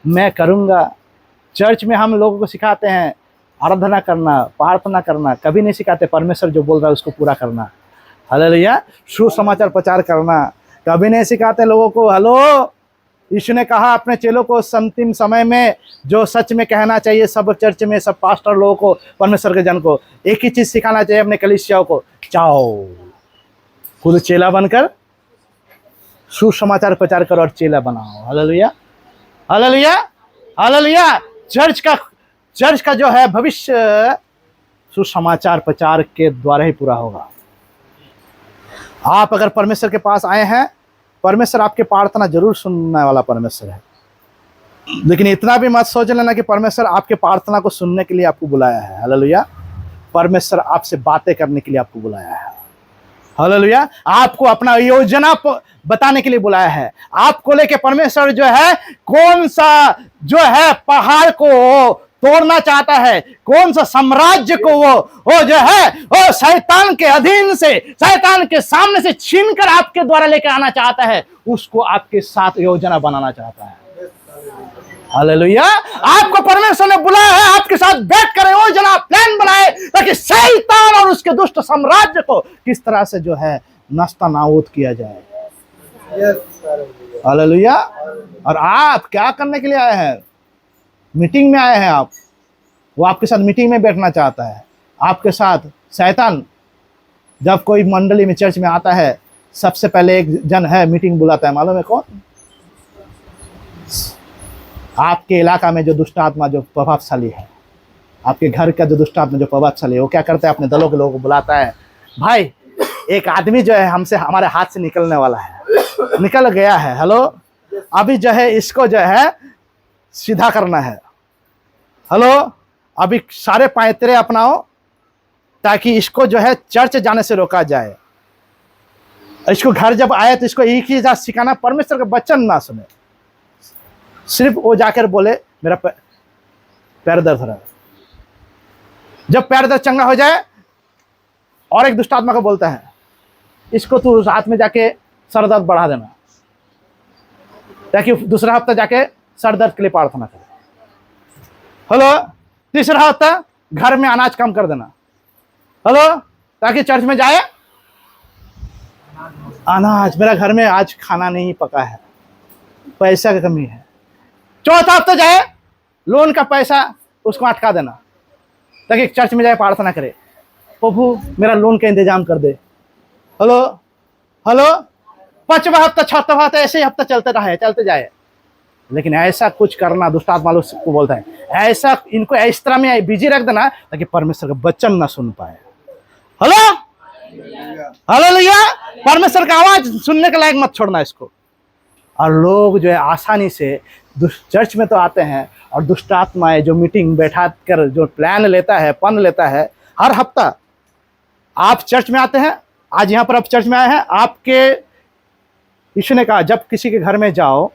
मैं करूँगा। चर्च में हम लोगों को सिखाते हैं आराधना करना, प्रार्थना करना, कभी नहीं सिखाते परमेश्वर जो बोल रहा है उसको पूरा करना। हालेलुया। सुसमाचार प्रचार करना कभी नहीं सिखाते लोगों को। हेलो, यीशु ने कहा अपने चेलों को अंतिम समय में जो सच में कहना चाहिए, सब चर्च में सब पास्टर लोगों को, परमेश्वर के जन को एक ही चीज सिखाना चाहिए अपने कलीसियाओं को, जाओ खुद चेला बनकर सुसमाचार प्रचार करो और चेला बनाओ। Hallelujah, hallelujah, hallelujah. चर्च का जो है भविष्य सुसमाचार प्रचार के द्वारा ही पूरा होगा। आप अगर परमेश्वर के पास आए हैं, परमेश्वर आपके प्रार्थना जरूर सुनने वाला परमेश्वर है। लेकिन इतना भी मत सोच लेना कि परमेश्वर आपके प्रार्थना को सुनने के लिए आपको बुलाया है। हालेलुया। परमेश्वर आपसे बातें करने के लिए आपको बुलाया है। हालेलुया। आपको अपना योजना बताने के लिए बुलाया है। आपको लेके परमेश्वर जो है कौन सा जो है पहाड़ को तोड़ना चाहता है, कौन सा साम्राज्य को वो जो है वो शैतान के अधीन से, शैतान के सामने से छीनकर आपके द्वारा लेकर आना चाहता है, उसको आपके साथ योजना बनाना चाहता है। हालेलुया। आपको परमेश्वर ने बुलाया है आपके साथ बैठ कर योजना प्लान बनाए ताकि शैतान और उसके दुष्ट साम्राज्य को किस तरह से जो है नस्ता नाबूद किया जाए। हालेलुया। और आप क्या करने के लिए आए हैं? मीटिंग में आए हैं आप। वो आपके साथ मीटिंग में बैठना चाहता है। आपके साथ शैतान जब कोई मंडली में चर्च में आता है, सबसे पहले एक जन है मीटिंग बुलाता है, मालूम है कौन? आपके इलाका में जो दुष्ट आत्मा जो प्रभावशाली है, आपके घर का जो दुष्ट आत्मा जो प्रभावशाली है, वो क्या करता है? अपने दलों के लोगों को बुलाता है, भाई एक आदमी जो है हमसे हमारे हाथ से निकलने वाला है, निकल गया है। हेलो, अभी जो है इसको जो है सीधा करना है। हेलो, अभी सारे पैंतरे अपनाओ ताकि इसको जो है चर्च जाने से रोका जाए। इसको घर जब आए तो इसको एक ही चीज सिखाना, परमेश्वर का वचन ना सुने, सिर्फ वो जाकर बोले मेरा पैर दर्द हो रहा है। जब पैर दर्द चंगा हो जाए और एक दुष्ट आत्मा को बोलता है इसको तू रात में जाके सर दर्द बढ़ा देना ताकि दूसरा हफ्ता जाके सर दर्द के लिए प्रार्थना करे। हेलो, तीसरा हफ्ता घर में अनाज कम कर देना। हेलो, ताकि चर्च में जाए अनाज, मेरा घर में आज खाना नहीं पका है, पैसा की कमी है। चौथा हफ्ता जाए लोन का पैसा उसको अटका देना ताकि चर्च में जाए प्रार्थना करे। प्रभु मेरा लोन का इंतजाम कर दे। हेलो हेलो, 5वां हफ्ता 6वां हफ्ता ऐसे ही हफ्ता चलते रहे, चलते जाए। लेकिन ऐसा कुछ करना दुष्ट आत्मा लोग को बोलता है, ऐसा इनको इस तरह में बिजी रख देना ताकि परमेश्वर का वचन ना सुन पाए। हेलो हालेलुया, परमेश्वर का आवाज सुनने के लायक मत छोड़ना इसको। और लोग जो है आसानी से चर्च में तो आते हैं, और दुष्ट आत्माएं जो मीटिंग बैठा कर जो प्लान लेता है, पन लेता है हर हफ्ता। आप चर्च में आते हैं, आज यहाँ पर आप चर्च में आए हैं, आपके यीशु ने कहा जब किसी के घर में जाओ,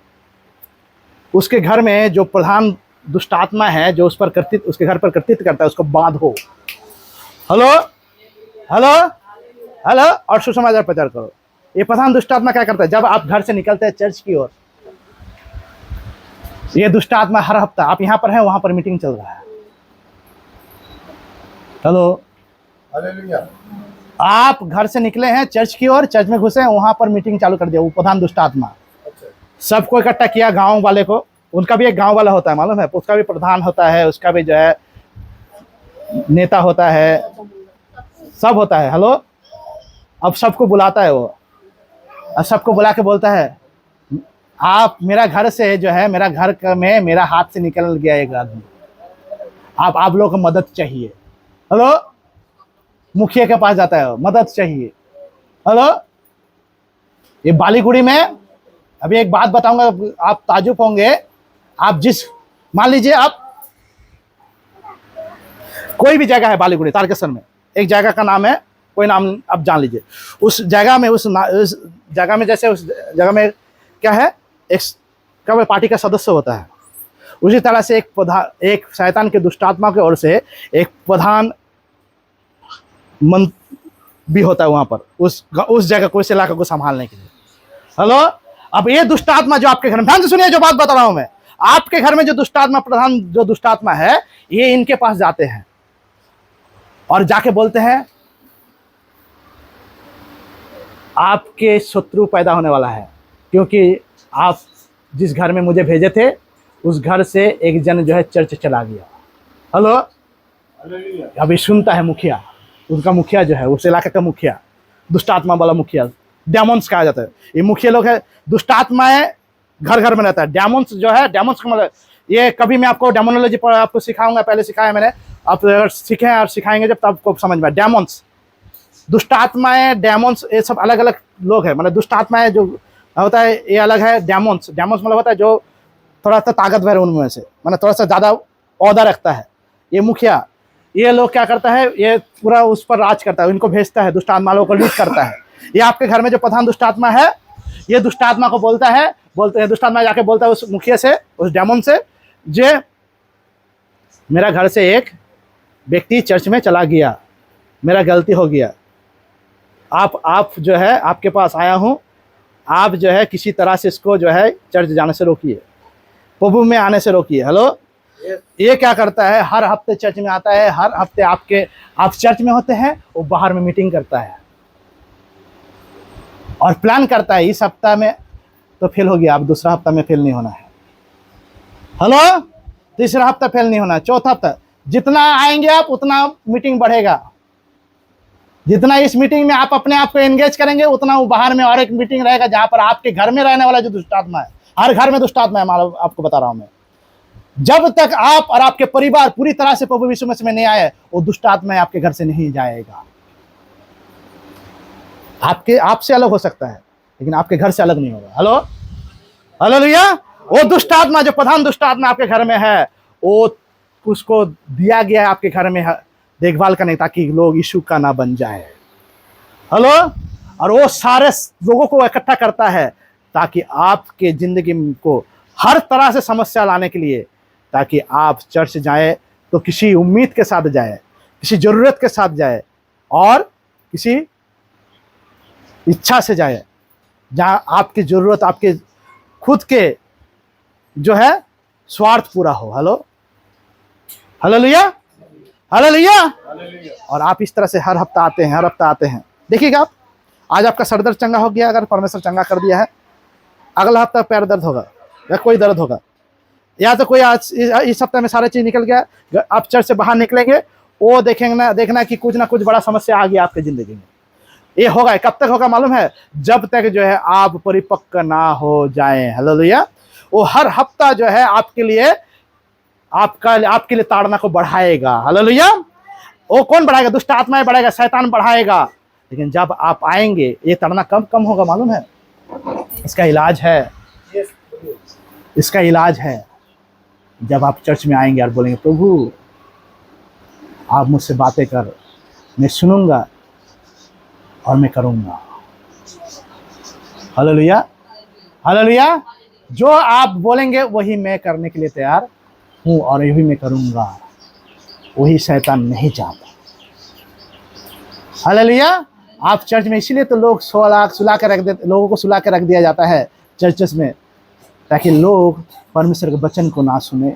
उसके घर में जो प्रधान दुष्ट आत्मा है जो उस पर कर्तृत्व, उसके घर पर कर्तृत्व करता है, उसको बांधो। हेलो हेलो हेलो, और सुसमाचार प्रचार करो। ये प्रधान दुष्ट आत्मा क्या करता है? जब आप घर से निकलते हैं चर्च की ओर, ये दुष्ट आत्मा हर हफ्ता आप यहाँ पर हैं, वहां पर मीटिंग चल रहा है। Hello hallelujah. आप घर से निकले हैं चर्च की ओर, चर्च में घुसे हैं, वहां पर मीटिंग चालू कर दिया वो प्रधान दुष्ट आत्मा। सबको इकट्ठा किया, गांव वाले को, उनका भी एक गांव वाला होता है मालूम है, उसका भी प्रधान होता है, उसका भी जो है नेता होता है, सब होता है। हेलो, अब सबको बुलाता है वो, और सबको बुला के बोलता है आप मेरा घर से जो है, मेरा घर में मेरा हाथ से निकल गया एक आदमी, आप लोगों को मदद चाहिए। हेलो, मुखिया के पास जाता है, मदद चाहिए। हेलो, ये बालीगुड़ी में अभी एक बात बताऊंगा, आप ताजुब होंगे। आप जिस, मान लीजिए आप कोई भी जगह है बालीगुड़ी तारकेश्वर में, एक जगह का नाम है, कोई नाम आप जान लीजिए, उस जगह में उस जगह में जैसे उस जगह में क्या है, एक कब पार्टी का सदस्य होता है, उसी तरह से एक शैतान के दुष्टात्मा की ओर से एक प्रधान मंत्री भी होता है वहां पर, उस जगह को, उस इलाके को संभालने के लिए। हेलो, अब ये दुष्टात्मा जो आपके घर में, ध्यान से सुनिए जो बात बता रहा हूं मैं, आपके घर में जो दुष्टात्मा, प्रधान जो दुष्टात्मा है, ये इनके पास जाते हैं और जाके बोलते हैं आपके शत्रु पैदा होने वाला है, क्योंकि आप जिस घर में मुझे भेजे थे उस घर से एक जन जो है चर्च चला गया। हेलो, अभी सुनता है मुखिया, उनका मुखिया जो है, उस इलाके का मुखिया, दुष्टात्मा वाला मुखिया, डेमोन्स कहा जाता है। ये मुखिया लोग है, दुष्टात्माएं घर घर में रहता है। डेमोन्स जो है, डेमोन्स का मतलब, ये कभी मैं आपको डेमोनोलॉजी पर आपको सिखाऊंगा, पहले सिखाया मैंने, आप अगर सीखें और सिखाएंगे जब, तब आपको समझ में। डेमोन्स, दुष्टात्माएं, डेमोन्स, ये सब अलग अलग लोग हैं। मतलब दुष्टात्माएं जो होता है ये अलग है। डेमोन्स, डेमोन्स मतलब होता है जो थोड़ा सा ताकतवर है उनमें से, मतलब थोड़ा सा ज़्यादा औहदा रखता है। ये मुखिया, ये लोग क्या करता है, ये पूरा उस पर राज करता है, इनको भेजता है, दुष्टात्मा लोगों को लीड करता है। ये आपके घर में जो प्रधान दुष्टात्मा है, ये दुष्टात्मा को बोलता है, दुष्टात्मा जाके बोलता है उस मुखिया से, उस डेमोन से, जे मेरा घर से एक व्यक्ति चर्च में चला गया, मेरा गलती हो गया, आप जो है आपके पास आया हूँ, आप जो है किसी तरह से इसको जो है चर्च जाने से रोकिए, प्रभु में आने से रोकिए। हेलो, ये क्या करता है, हर हफ्ते चर्च में आता है, हर हफ्ते आप चर्च में होते हैं, वो बाहर में मीटिंग करता है और प्लान करता है, इस हफ्ता में तो फेल हो गया, अब दूसरा हफ्ता में फेल नहीं होना है। हेलो, तीसरा हफ्ता फेल नहीं होना है, चौथा हफ्ता, जितना आएंगे आप उतना मीटिंग बढ़ेगा। जितना इस मीटिंग में आप अपने आप को एंगेज करेंगे, उतना वो बाहर में और एक मीटिंग रहेगा जहां पर आपके घर में रहने वाला जो दुष्टात्मा है, हर घर में दुष्टात्मा है, मालूम आपको बता रहा हूं मैं। जब तक आप और आपके परिवार पूरी तरह से प्रभु यीशु मसीह में नहीं आए, वो दुष्टात्मा आपके घर से नहीं जाएगा। आपसे अलग हो सकता है, लेकिन आपके घर से अलग नहीं होगा। हेलो हालेलुया, वो दुष्टात्मा जो प्रधान दुष्टात्मा आपके घर में है, वो उसको दिया गया है आपके घर में देखभाल करने, ताकि लोग यीशु का ना बन जाए। हेलो, और वो सारे लोगों को इकट्ठा करता है ताकि आपके जिंदगी को हर तरह से समस्या लाने के लिए, ताकि आप चर्च जाए तो किसी उम्मीद के साथ जाए, किसी जरूरत के साथ जाए, और किसी इच्छा से जाए, जहां आपकी जरूरत, आपके खुद के जो है स्वार्थ पूरा हो। Hello hallelujah, hallelujah. और आप इस तरह से हर हफ्ता आते हैं, हर हफ्ता आते हैं। देखिएगा आप, आज आपका सर दर्द चंगा हो गया, अगर परमेश्वर चंगा कर दिया है, अगला हफ्ता पैर दर्द होगा या कोई दर्द होगा, या तो कोई आज इस हफ्ते में सारा चीज निकल गया, आप चर्च से बाहर निकलेंगे, वो देखेंगे ना, देखना कि कुछ ना कुछ बड़ा समस्या आ गई आपकी जिंदगी में। ये होगा, कब तक होगा मालूम है? जब तक जो है आप परिपक्व ना हो जाएं। हालेलुया। वो हर हफ्ता जो है आपके लिए आपके लिए ताड़ना को बढ़ाएगा। हालेलुया। वो कौन बढ़ाएगा? दुष्ट आत्माएं बढ़ाएगा, शैतान बढ़ाएगा। लेकिन जब आप आएंगे ये ताड़ना कब कम होगा मालूम है? इसका इलाज है, इसका इलाज है जब आप चर्च में आएंगे और बोलेंगे प्रभु आप मुझसे बातें कर, मैं सुनूंगा और मैं करूंगा। Hallelujah, hallelujah. जो आप बोलेंगे वही मैं करने के लिए तैयार हूं और यही मैं करूंगा, वही शैतान नहीं चाहता। हालेलुया। आप चर्च में इसीलिए तो लोग सुला के रख देते, लोगों को सुला के रख दिया जाता है चर्चेस में, ताकि लोग परमेश्वर के वचन को ना सुने।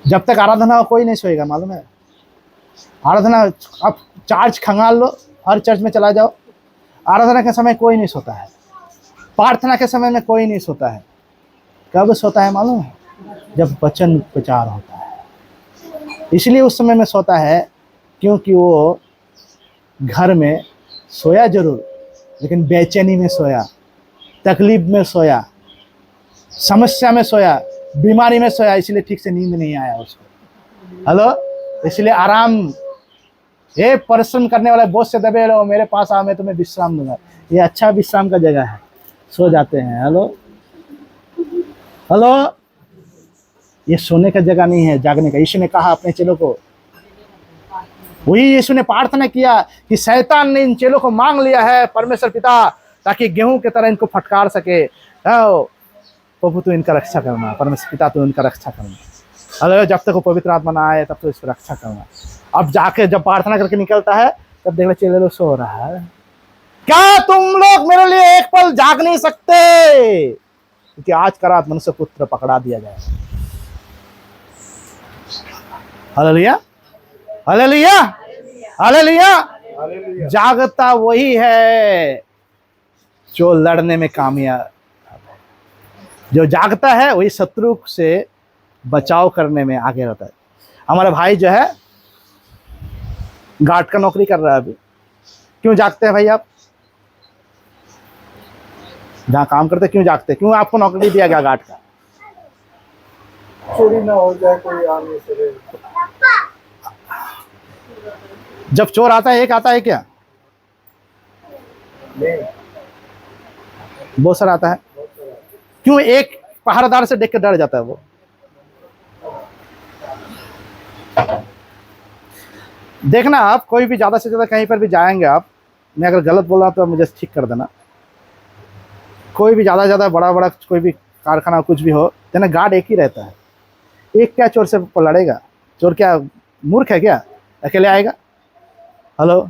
जब तक आराधना हो कोई नहीं सोएगा मालूम है? आराधना आप चार्ज खंगाल लो, हर चर्च में चला जाओ, आराधना के समय कोई नहीं सोता है, प्रार्थना के समय में कोई नहीं सोता है। कब सोता है मालूम है? जब वचन प्रचार होता है। इसलिए उस समय में सोता है क्योंकि वो घर में सोया जरूर, लेकिन बेचैनी में सोया, तकलीफ में सोया, समस्या में सोया, बीमारी में सोया, इसलिए ठीक से नींद नहीं आया उसको। हेलो, इसलिए आराम, ये परिश्रम करने वाले बोझ से दबे रहो, मेरे पास आओ मैं तुम्हें विश्राम दूंगा। ये अच्छा विश्राम का जगह है, सो जाते हैं। हेलो, हेलो, ये सोने का जगह नहीं है, जागने का। यीशु ने कहा अपने चेलों को, वही यीशु ने प्रार्थना किया कि शैतान ने इन चेलों को मांग लिया है परमेश्वर पिता, ताकि गेहूं की तरह इनको फटकार सके। प्रभु तू इनका रक्षा करना, परमेश्वर पिता तू इनका रक्षा करना। अरे जब तक वो पवित्र आत्मा ना आए तब तो इसको रक्षा करना। अब जाके जब प्रार्थना करके निकलता है तब देखना चेले लोग सो रहा है। क्या तुम लोग मेरे लिए एक पल जाग नहीं सकते? क्योंकि आज का रात मनुष्य पुत्र पकड़ा दिया जाए। Hallelujah, hallelujah, hallelujah. जागता वही है जो लड़ने में कामयाब, जो जागता है वही शत्रु से बचाव करने में आगे रहता है। हमारा भाई जो है गार्ड का नौकरी कर रहा है अभी। क्यों जागते हैं भाई आप? जहाँ काम करते क्यों जागते? क्यों आपको नौकरी दिया गया गार्ड का? चोरी ना हो जाए, कोई आने से। जब चोर आता है एक आता है क्या? नहीं, बहुत सारा आता है। क्यों? एक पहरेदार से देख के डर जाता है वो। देखना आप कोई भी ज्यादा से ज्यादा कहीं पर भी जाएंगे आप, मैं अगर गलत बोल रहा हूं तो मुझे ठीक कर देना। कोई भी ज्यादा ज्यादा बड़ा बड़ा कोई भी कारखाना कुछ भी हो, तो गार्ड एक ही रहता है। एक क्या चोर से लड़ेगा? चोर क्या मूर्ख है क्या? अकेले आएगा? हेलो,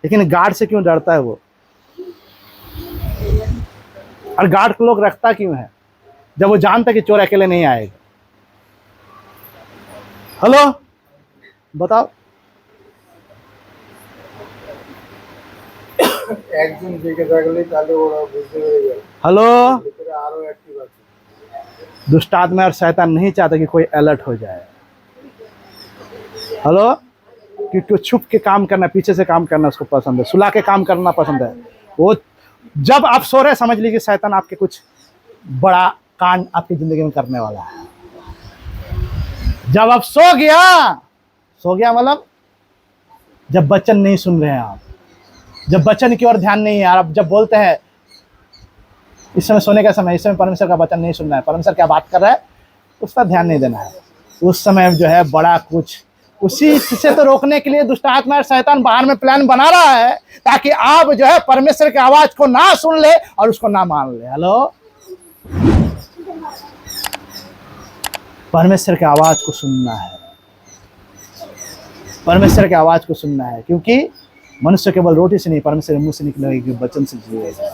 लेकिन गार्ड से क्यों डरता है वो? और गार्ड को लोग रखता क्यों है? जब वो जानता कि चोर अकेले नहीं आएगा। हेलो, बताओ। একজন দিকে থাকলে তাহলে ওরা বুঝতে পেরে যাবে। हेलो, ভিতরে আরো অ্যাক্টিভ আছে। दुष्ट आत्मा और शैतान नहीं चाहता कि कोई अलर्ट हो जाए। हेलो, क्योंकि छुप के काम करना, पीछे से काम करना उसको पसंद है, सुला के काम करना पसंद है। वो जब आप सो रहे समझ लीजिए शैतान आपके कुछ बड़ा कांड आपकी जिंदगी में करने वाला है। जब आप सो गया मतलब जब वचन नहीं सुन रहे हैं आप, जब वचन की ओर ध्यान नहीं है। आप जब बोलते हैं इस समय सोने का समय, इस समय परमेश्वर का वचन नहीं सुनना है, परमेश्वर क्या बात कर रहा है उस पर ध्यान नहीं देना है, उस समय जो है बड़ा कुछ उसी से तो रोकने के लिए दुष्ट आत्मा और शैतान बाहर में प्लान बना रहा है, ताकि आप जो है परमेश्वर की आवाज को ना सुन ले और उसको ना मान ले। हेलो, परमेश्वर की आवाज को सुनना है, परमेश्वर की आवाज को सुनना है, क्योंकि मनुष्य केवल रोटी से नहीं परमेश्वर के मुंह से निकलेगा वचन से जिएगा।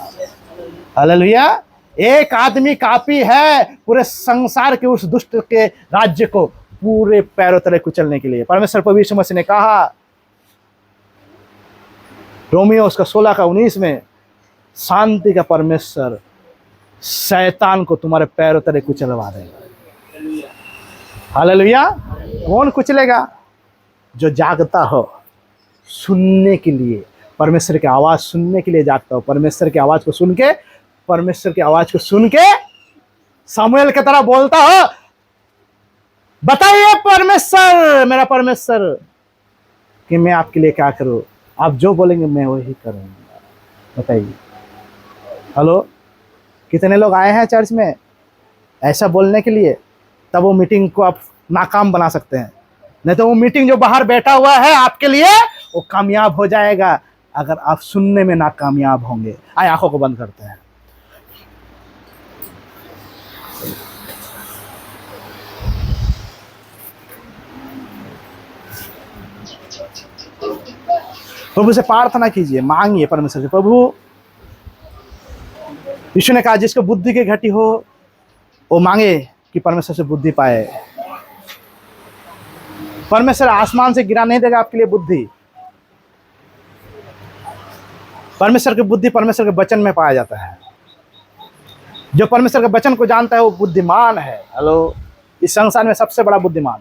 हालेलुया। एक आदमी काफी है पूरे संसार के उस दुष्ट के राज्य को पूरे पैरों तले कुचलने के लिए। परमेश्वर प्रभु यीशु मसीह ने कहा रोमियो उसका 16:19 में, शांति का परमेश्वर शैतान को तुम्हारे पैरों तले कुचलवा देगा। हालेलुया। कौन कुचलेगा? जो जागता हो सुनने के लिए, परमेश्वर की आवाज सुनने के लिए जागता हो, परमेश्वर की आवाज को सुन के, परमेश्वर की आवाज को सुन के सामुएल की तरह बोलता हो, बताइए परमेश्वर, मेरा परमेश्वर, कि मैं आपके लिए क्या करूं, आप जो बोलेंगे मैं वही करूंगा, बताइए। हेलो, कितने लोग आए हैं चर्च में ऐसा बोलने के लिए? तब वो मीटिंग को आप नाकाम बना सकते हैं, नहीं तो वो मीटिंग जो बाहर बैठा हुआ है आपके लिए वो कामयाब हो जाएगा अगर आप सुनने में नाकामयाब होंगे। आए आंखों को बंद करते हैं। प्रभु से प्रार्थना कीजिए, मांगिए परमेश्वर से। प्रभु, यीशु ने कहा जिसको बुद्धि की घटी हो वो मांगे कि परमेश्वर से बुद्धि पाए। परमेश्वर आसमान से गिरा नहीं देगा आपके लिए बुद्धि। परमेश्वर की बुद्धि परमेश्वर के वचन में पाया जाता है। जो परमेश्वर के वचन को जानता है वो बुद्धिमान है। हेलो, इस संसार में सबसे बड़ा बुद्धिमान।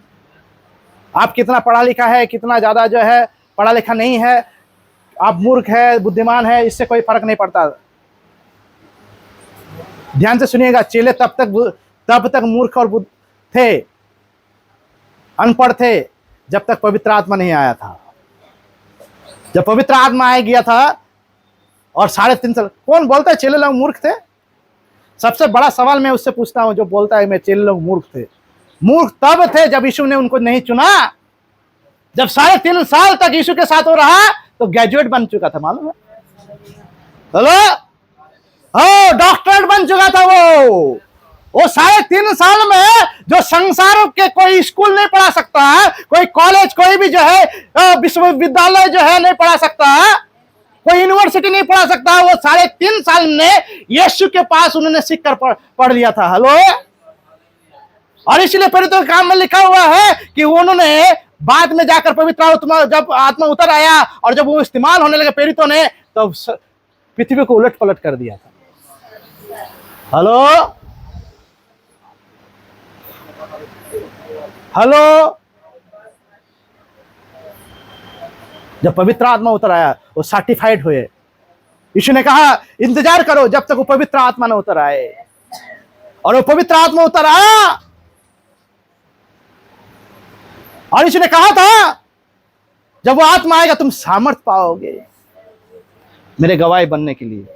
आप कितना पढ़ा लिखा है, कितना ज्यादा जो है पढ़ा लिखा नहीं है, आप मूर्ख है बुद्धिमान है, इससे कोई फर्क नहीं पड़ता। ध्यान से सुनिएगा, चेले तब तक मूर्ख और थे, अनपढ़ थे, जब तक पवित्र आत्मा नहीं आया था। जब पवित्र आत्मा आ गया था और 3.5 साल, कौन बोलता है चेले लोग मूर्ख थे? सबसे बड़ा सवाल मैं उससे पूछता हूं जो बोलता है मैं चेले लोग मूर्ख थे। मूर्ख तब थे जब यीशु ने उनको नहीं चुना। जब 3.5 साल तक यीशु के साथ हो रहा तो ग्रेजुएट बन चुका था, मालूम है? हेलो, डॉक्टरेट बन चुका था वो 3.5 साल में जो संसार के कोई स्कूल नहीं पढ़ा सकता है, कोई कॉलेज, कोई भी जो है विश्वविद्यालय जो है नहीं पढ़ा सकता है, कोई यूनिवर्सिटी नहीं पढ़ा सकता, वो 3.5 साल में यीशु के पास उन्होंने सीख कर पढ़ लिया था। हेलो, और इसलिए प्रेरितों के काम में लिखा हुआ है कि उन्होंने बाद में जाकर पवित्र आत्मा, जब आत्मा उतर आया और जब वो इस्तेमाल होने लगे प्रेरितों ने, तो पृथ्वी को उलट पलट कर दिया था। हेलो, हेलो, जब पवित्र आत्मा उतर आया वो सर्टिफाइड हुए। यीशु ने कहा इंतजार करो जब तक वो पवित्र आत्मा न उतर आए, और वो पवित्र आत्मा उतर आया। और यीशु ने कहा था जब वो आत्मा आएगा तुम सामर्थ पाओगे मेरे गवाही बनने के लिए।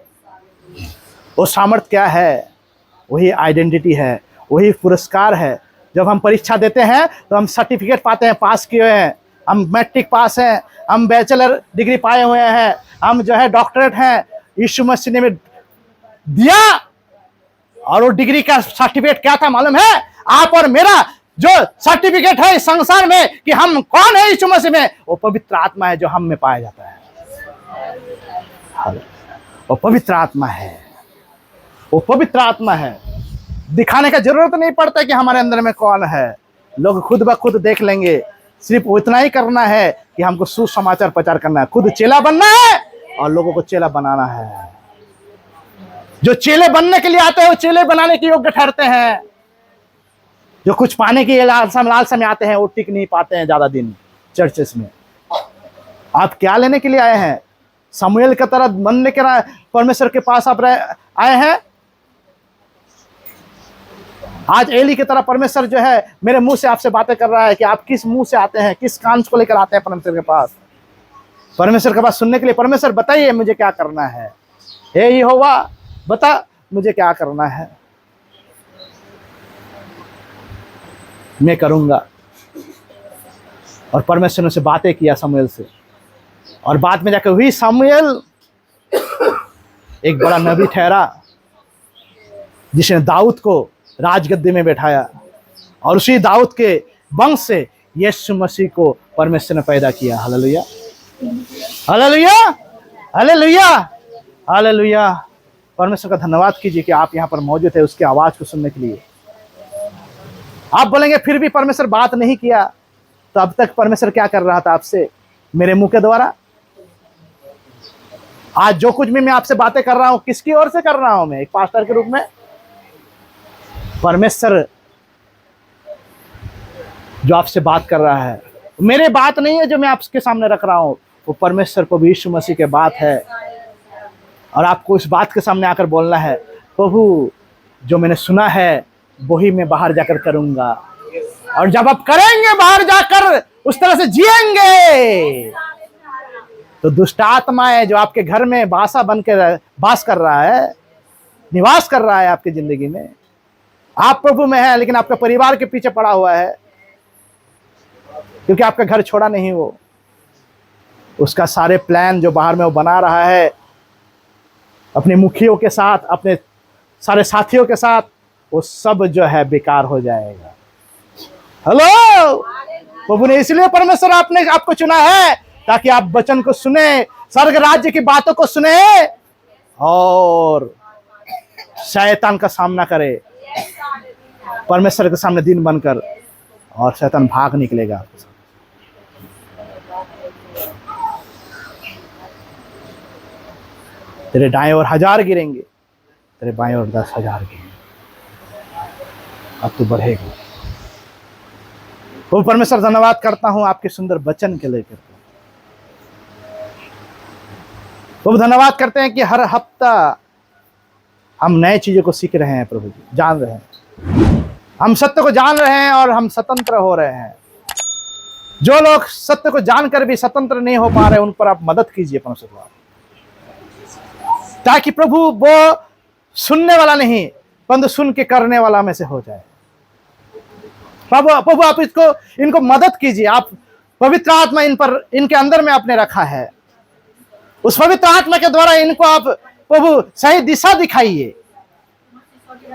वो सामर्थ क्या है? वही आइडेंटिटी है, वही पुरस्कार है। जब हम परीक्षा देते हैं तो हम सर्टिफिकेट पाते हैं, पास किए हैं, हम मैट्रिक पास हैं, हम बैचलर डिग्री पाए हुए हैं, हम जो है डॉक्टरेट हैं, यीशु मसीह ने दिया। और वो डिग्री का सर्टिफिकेट क्या था मालूम है? आप और मेरा जो सर्टिफिकेट है इस संसार में कि हम कौन है यीशु मसीह में, वो पवित्र आत्मा है जो हम में पाया जाता है। वो पवित्र आत्मा है, वो पवित्र आत्मा है। दिखाने का जरूरत नहीं पड़ता कि हमारे अंदर में कौन है, लोग खुद ब खुद देख लेंगे। सिर्फ उतना ही करना है कि हमको सुसमाचार प्रचार करना है, खुद चेला बनना है और लोगों को चेला बनाना है। जो चेले बनने के लिए आते हैं वो चेले बनाने के योग्य ठहरते हैं। जो कुछ पाने की लालसा में आते हैं वो टिक नहीं पाते हैं ज्यादा दिन चर्चेस में। आप क्या लेने के लिए आए हैं? सामुएल की तरह बनने के परमेश्वर के पास आप आए हैं? आज एली की तरह परमेश्वर जो है मेरे मुंह से आपसे बातें कर रहा है कि आप किस मुंह से आते हैं, किस कान को लेकर आते हैं परमेश्वर के पास? परमेश्वर के पास सुनने के लिए, परमेश्वर बताइए मुझे क्या करना है, हे यहोवा बता मुझे क्या करना है, मैं करूंगा। और परमेश्वर ने से बातें किया सामुएल से, और बाद में जाकर हुई सामुएल एक बड़ा नबी ठहरा जिसने दाऊद को राजगद्दी में बैठाया, और उसी दाऊद के वंश से यीशु मसीह को परमेश्वर ने पैदा किया। Hallelujah, hallelujah, hallelujah, hallelujah. परमेश्वर का धन्यवाद कीजिए कि आप यहाँ पर मौजूद है उसकी आवाज को सुनने के लिए। आप बोलेंगे फिर भी परमेश्वर बात नहीं किया, तो अब तक परमेश्वर क्या कर रहा था आपसे? मेरे मुंह के द्वारा। आज जो कुछ भी मैं आपसे बातें कर रहा हूं किसकी ओर से कर रहा हूं? मैं एक पास्टर के रूप में। परमेश्वर जो आपसे बात कर रहा है मेरे बात नहीं है जो मैं आपके सामने रख रहा हूं, वो परमेश्वर प्रभु यीशु मसीह के बात है। और आपको इस बात के सामने आकर बोलना है, प्रभु जो मैंने सुना है वही मैं बाहर जाकर करूंगा। और जब आप करेंगे बाहर जाकर उस तरह से जिएंगे, तो दुष्ट आत्मा है जो आपके घर में बासा बन के वास कर रहा है, निवास कर रहा है आपकी जिंदगी में। आप प्रभु में है लेकिन आपका परिवार के पीछे पड़ा हुआ है, क्योंकि आपका घर छोड़ा नहीं वो। उसका सारे प्लान जो बाहर में वो बना रहा है अपने मुखियों के साथ, अपने सारे साथियों के साथ, वो सब जो है बेकार हो जाएगा। हेलो, प्रभु ने इसलिए परमेश्वर आपको चुना है ताकि आप वचन को सुने, स्वर्ग राज्य की बातों को सुने और शैतान का सामना करे परमेश्वर के सामने दिन बनकर, और शैतान भाग निकलेगा आपके सामने। तेरे दाएं ओर 1000 गिरेंगे, तेरे बाएं ओर 10,000 गिरेंगे, अब तू बढ़ेगा। वो परमेश्वर धन्यवाद करता हूं आपके सुंदर वचन के लेकर। वो धन्यवाद करते हैं कि हर हफ्ता हम नए चीजों को सीख रहे हैं प्रभु जी, जान रहे हैं, हम सत्य को जान रहे हैं और हम स्वतंत्र हो रहे हैं। जो लोग सत्य को जानकर भी स्वतंत्र नहीं हो पा रहे, उन पर आप मदद कीजिए परमेश्वर, ताकि प्रभु वो सुनने वाला नहीं परंतु सुन के करने वाला में से हो जाए। प्रभु आप इनको मदद कीजिए। आप पवित्र आत्मा इनके अंदर में आपने रखा है, उस पवित्र आत्मा के द्वारा इनको आप प्रभु सही दिशा दिखाइए,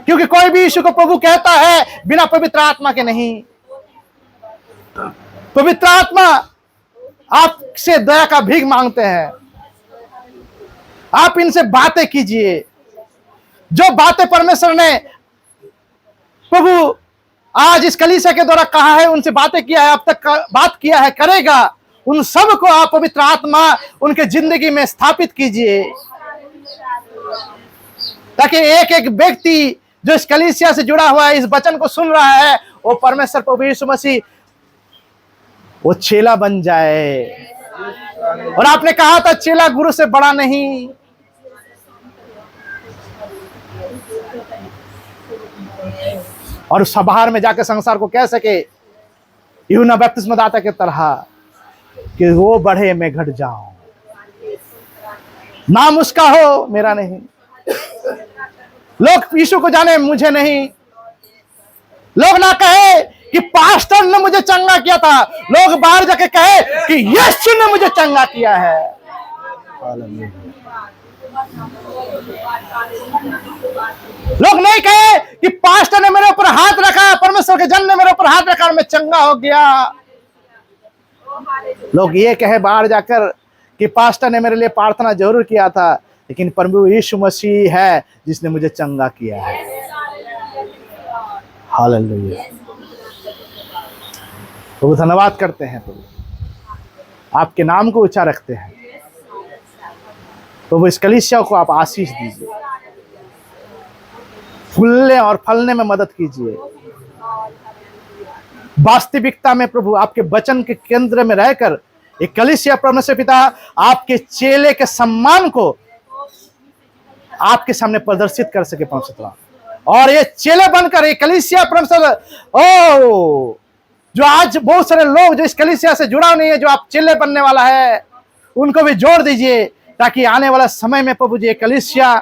क्योंकि कोई भी यीशु को प्रभु कहता है बिना पवित्र आत्मा के नहीं। पवित्र आत्मा आपसे दया का भीख मांगते हैं। आप इनसे बातें कीजिए, जो बातें परमेश्वर ने प्रभु आज इस कलीसिया के द्वारा कहा है, उनसे बातें किया है, अब तक बात किया है, करेगा, उन सब को आप पवित्र आत्मा उनके जिंदगी में स्थापित कीजिए, ताकि एक एक व्यक्ति जो इस कलीसिया से जुड़ा हुआ है, इस वचन को सुन रहा है, वो परमेश्वर प्रभु यीशु मसीह वो चेला बन जाए। और आपने कहा था चेला गुरु से बड़ा नहीं। और उस बाहर में जाकर संसार को कह सके यूहन्ना बपतिस्मादाता के तरह कि वो बढ़े मैं घट जाऊं, नाम उसका हो मेरा नहीं। लोग यीशु को जाने मुझे नहीं। लोग ना कहे कि पास्टर ने मुझे चंगा किया था, लोग बाहर जाके कहे कि यीशु ने मुझे चंगा किया है। लोग नहीं कहे कि पास्टर ने मेरे ऊपर हाथ रखा, परमेश्वर के जन ने मेरे ऊपर हाथ रखा और मैं चंगा हो गया। लोग ये कहे बाहर जाकर कि पास्टर ने मेरे लिए प्रार्थना जरूर किया था, लेकिन प्रभु यीशु मसीह है जिसने मुझे चंगा किया है। हालेलुया। प्रभु धन्यवाद करते हैं, प्रभु आपके नाम को ऊंचा रखते हैं। प्रभु इस कलीसिया को आप आशीष दीजिए, फूलने और फलने में मदद कीजिए। वास्तविकता में प्रभु आपके वचन के केंद्र में रहकर एक कलीसिया परमेश्वर पिता आपके चेले के सम्मान को आपके सामने प्रदर्शित कर सके परमेश्वर, और ये चेले बनकर एक कलीसिया परमेश्वर जो आज बहुत सारे लोग जो इस कलीसिया से जुड़ा नहीं है, जो आप चेले बनने वाला है, उनको भी जोड़ दीजिए, ताकि आने वाला समय में प्रभु जी कलीसिया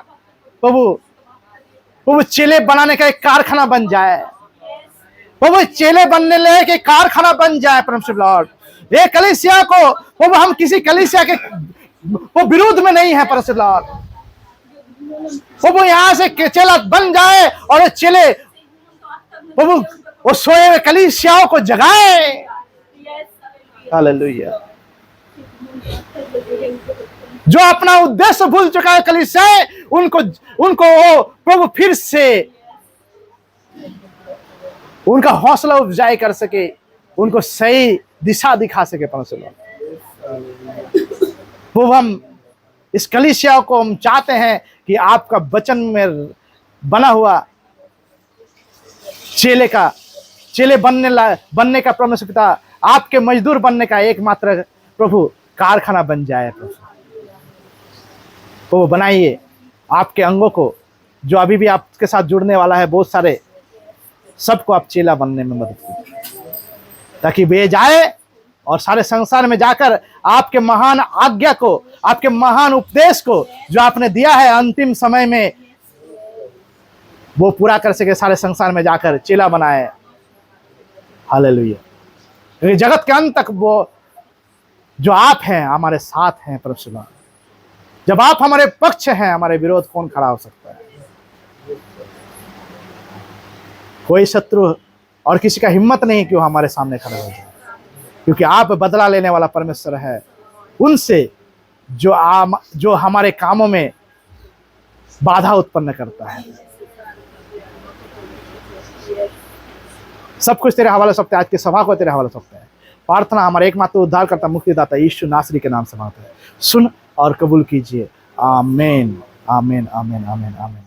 प्रभु चेले बनाने का एक कारखाना बन जाए। प्रभु चेले बनने लायक एक कारखाना बन जाए परमेश्वर लॉर्ड। ये कलीसिया को प्रभु हम किसी कलीसिया के वो विरोध में नहीं है परमेश्वर लॉर्ड। प्रभु यहाँ से चेला बन जाए और चेले प्रभु वो सोए हुए कलीसियाओं को जगाए। हालेलुया। जो अपना उद्देश्य भूल चुका है कलीसिया, उनको वो प्रभु फिर से उनका हौसला अफजाई कर सके, उनको सही दिशा दिखा सके परमेश्वर। वो हम इस कलीसिया को हम चाहते हैं कि आपका वचन में बना हुआ चेले बनने का परमेश्वर पिता आपके मजदूर बनने का एकमात्र प्रभु कारखाना बन जाए प्रभु। तो बनाइए आपके अंगों को, जो अभी भी आपके साथ जुड़ने वाला है बहुत सारे, सबको आप चेला बनने में मदद कीजिए, ताकि वे जाए और सारे संसार में जाकर आपके महान आज्ञा को, आपके महान उपदेश को जो आपने दिया है अंतिम समय में, वो पूरा कर सके, सारे संसार में जाकर चेला बनाए। हालेलुया। क्योंकि जगत के अंत तक वो जो आप हैं हमारे साथ हैं प्रभु। जब आप हमारे पक्ष हैं, हमारे विरोध कौन खड़ा हो सकता है? कोई शत्रु और किसी का हिम्मत नहीं कि वो हमारे सामने खड़ा हो जाए, क्योंकि आप बदला लेने वाला परमेश्वर है उनसे जो हमारे कामों में बाधा उत्पन्न करता है। सब कुछ तेरे हवाले सौंपते हैं, आज की सभा को तेरे हवाले सौंपते हैं। प्रार्थना हमारे एकमात्र उद्धारकर्ता मुक्तिदाता यीशु नासरी के नाम से मांगते हैं, सुन और कबूल कीजिए। आमीन आमीन आमीन आमीन आमीन।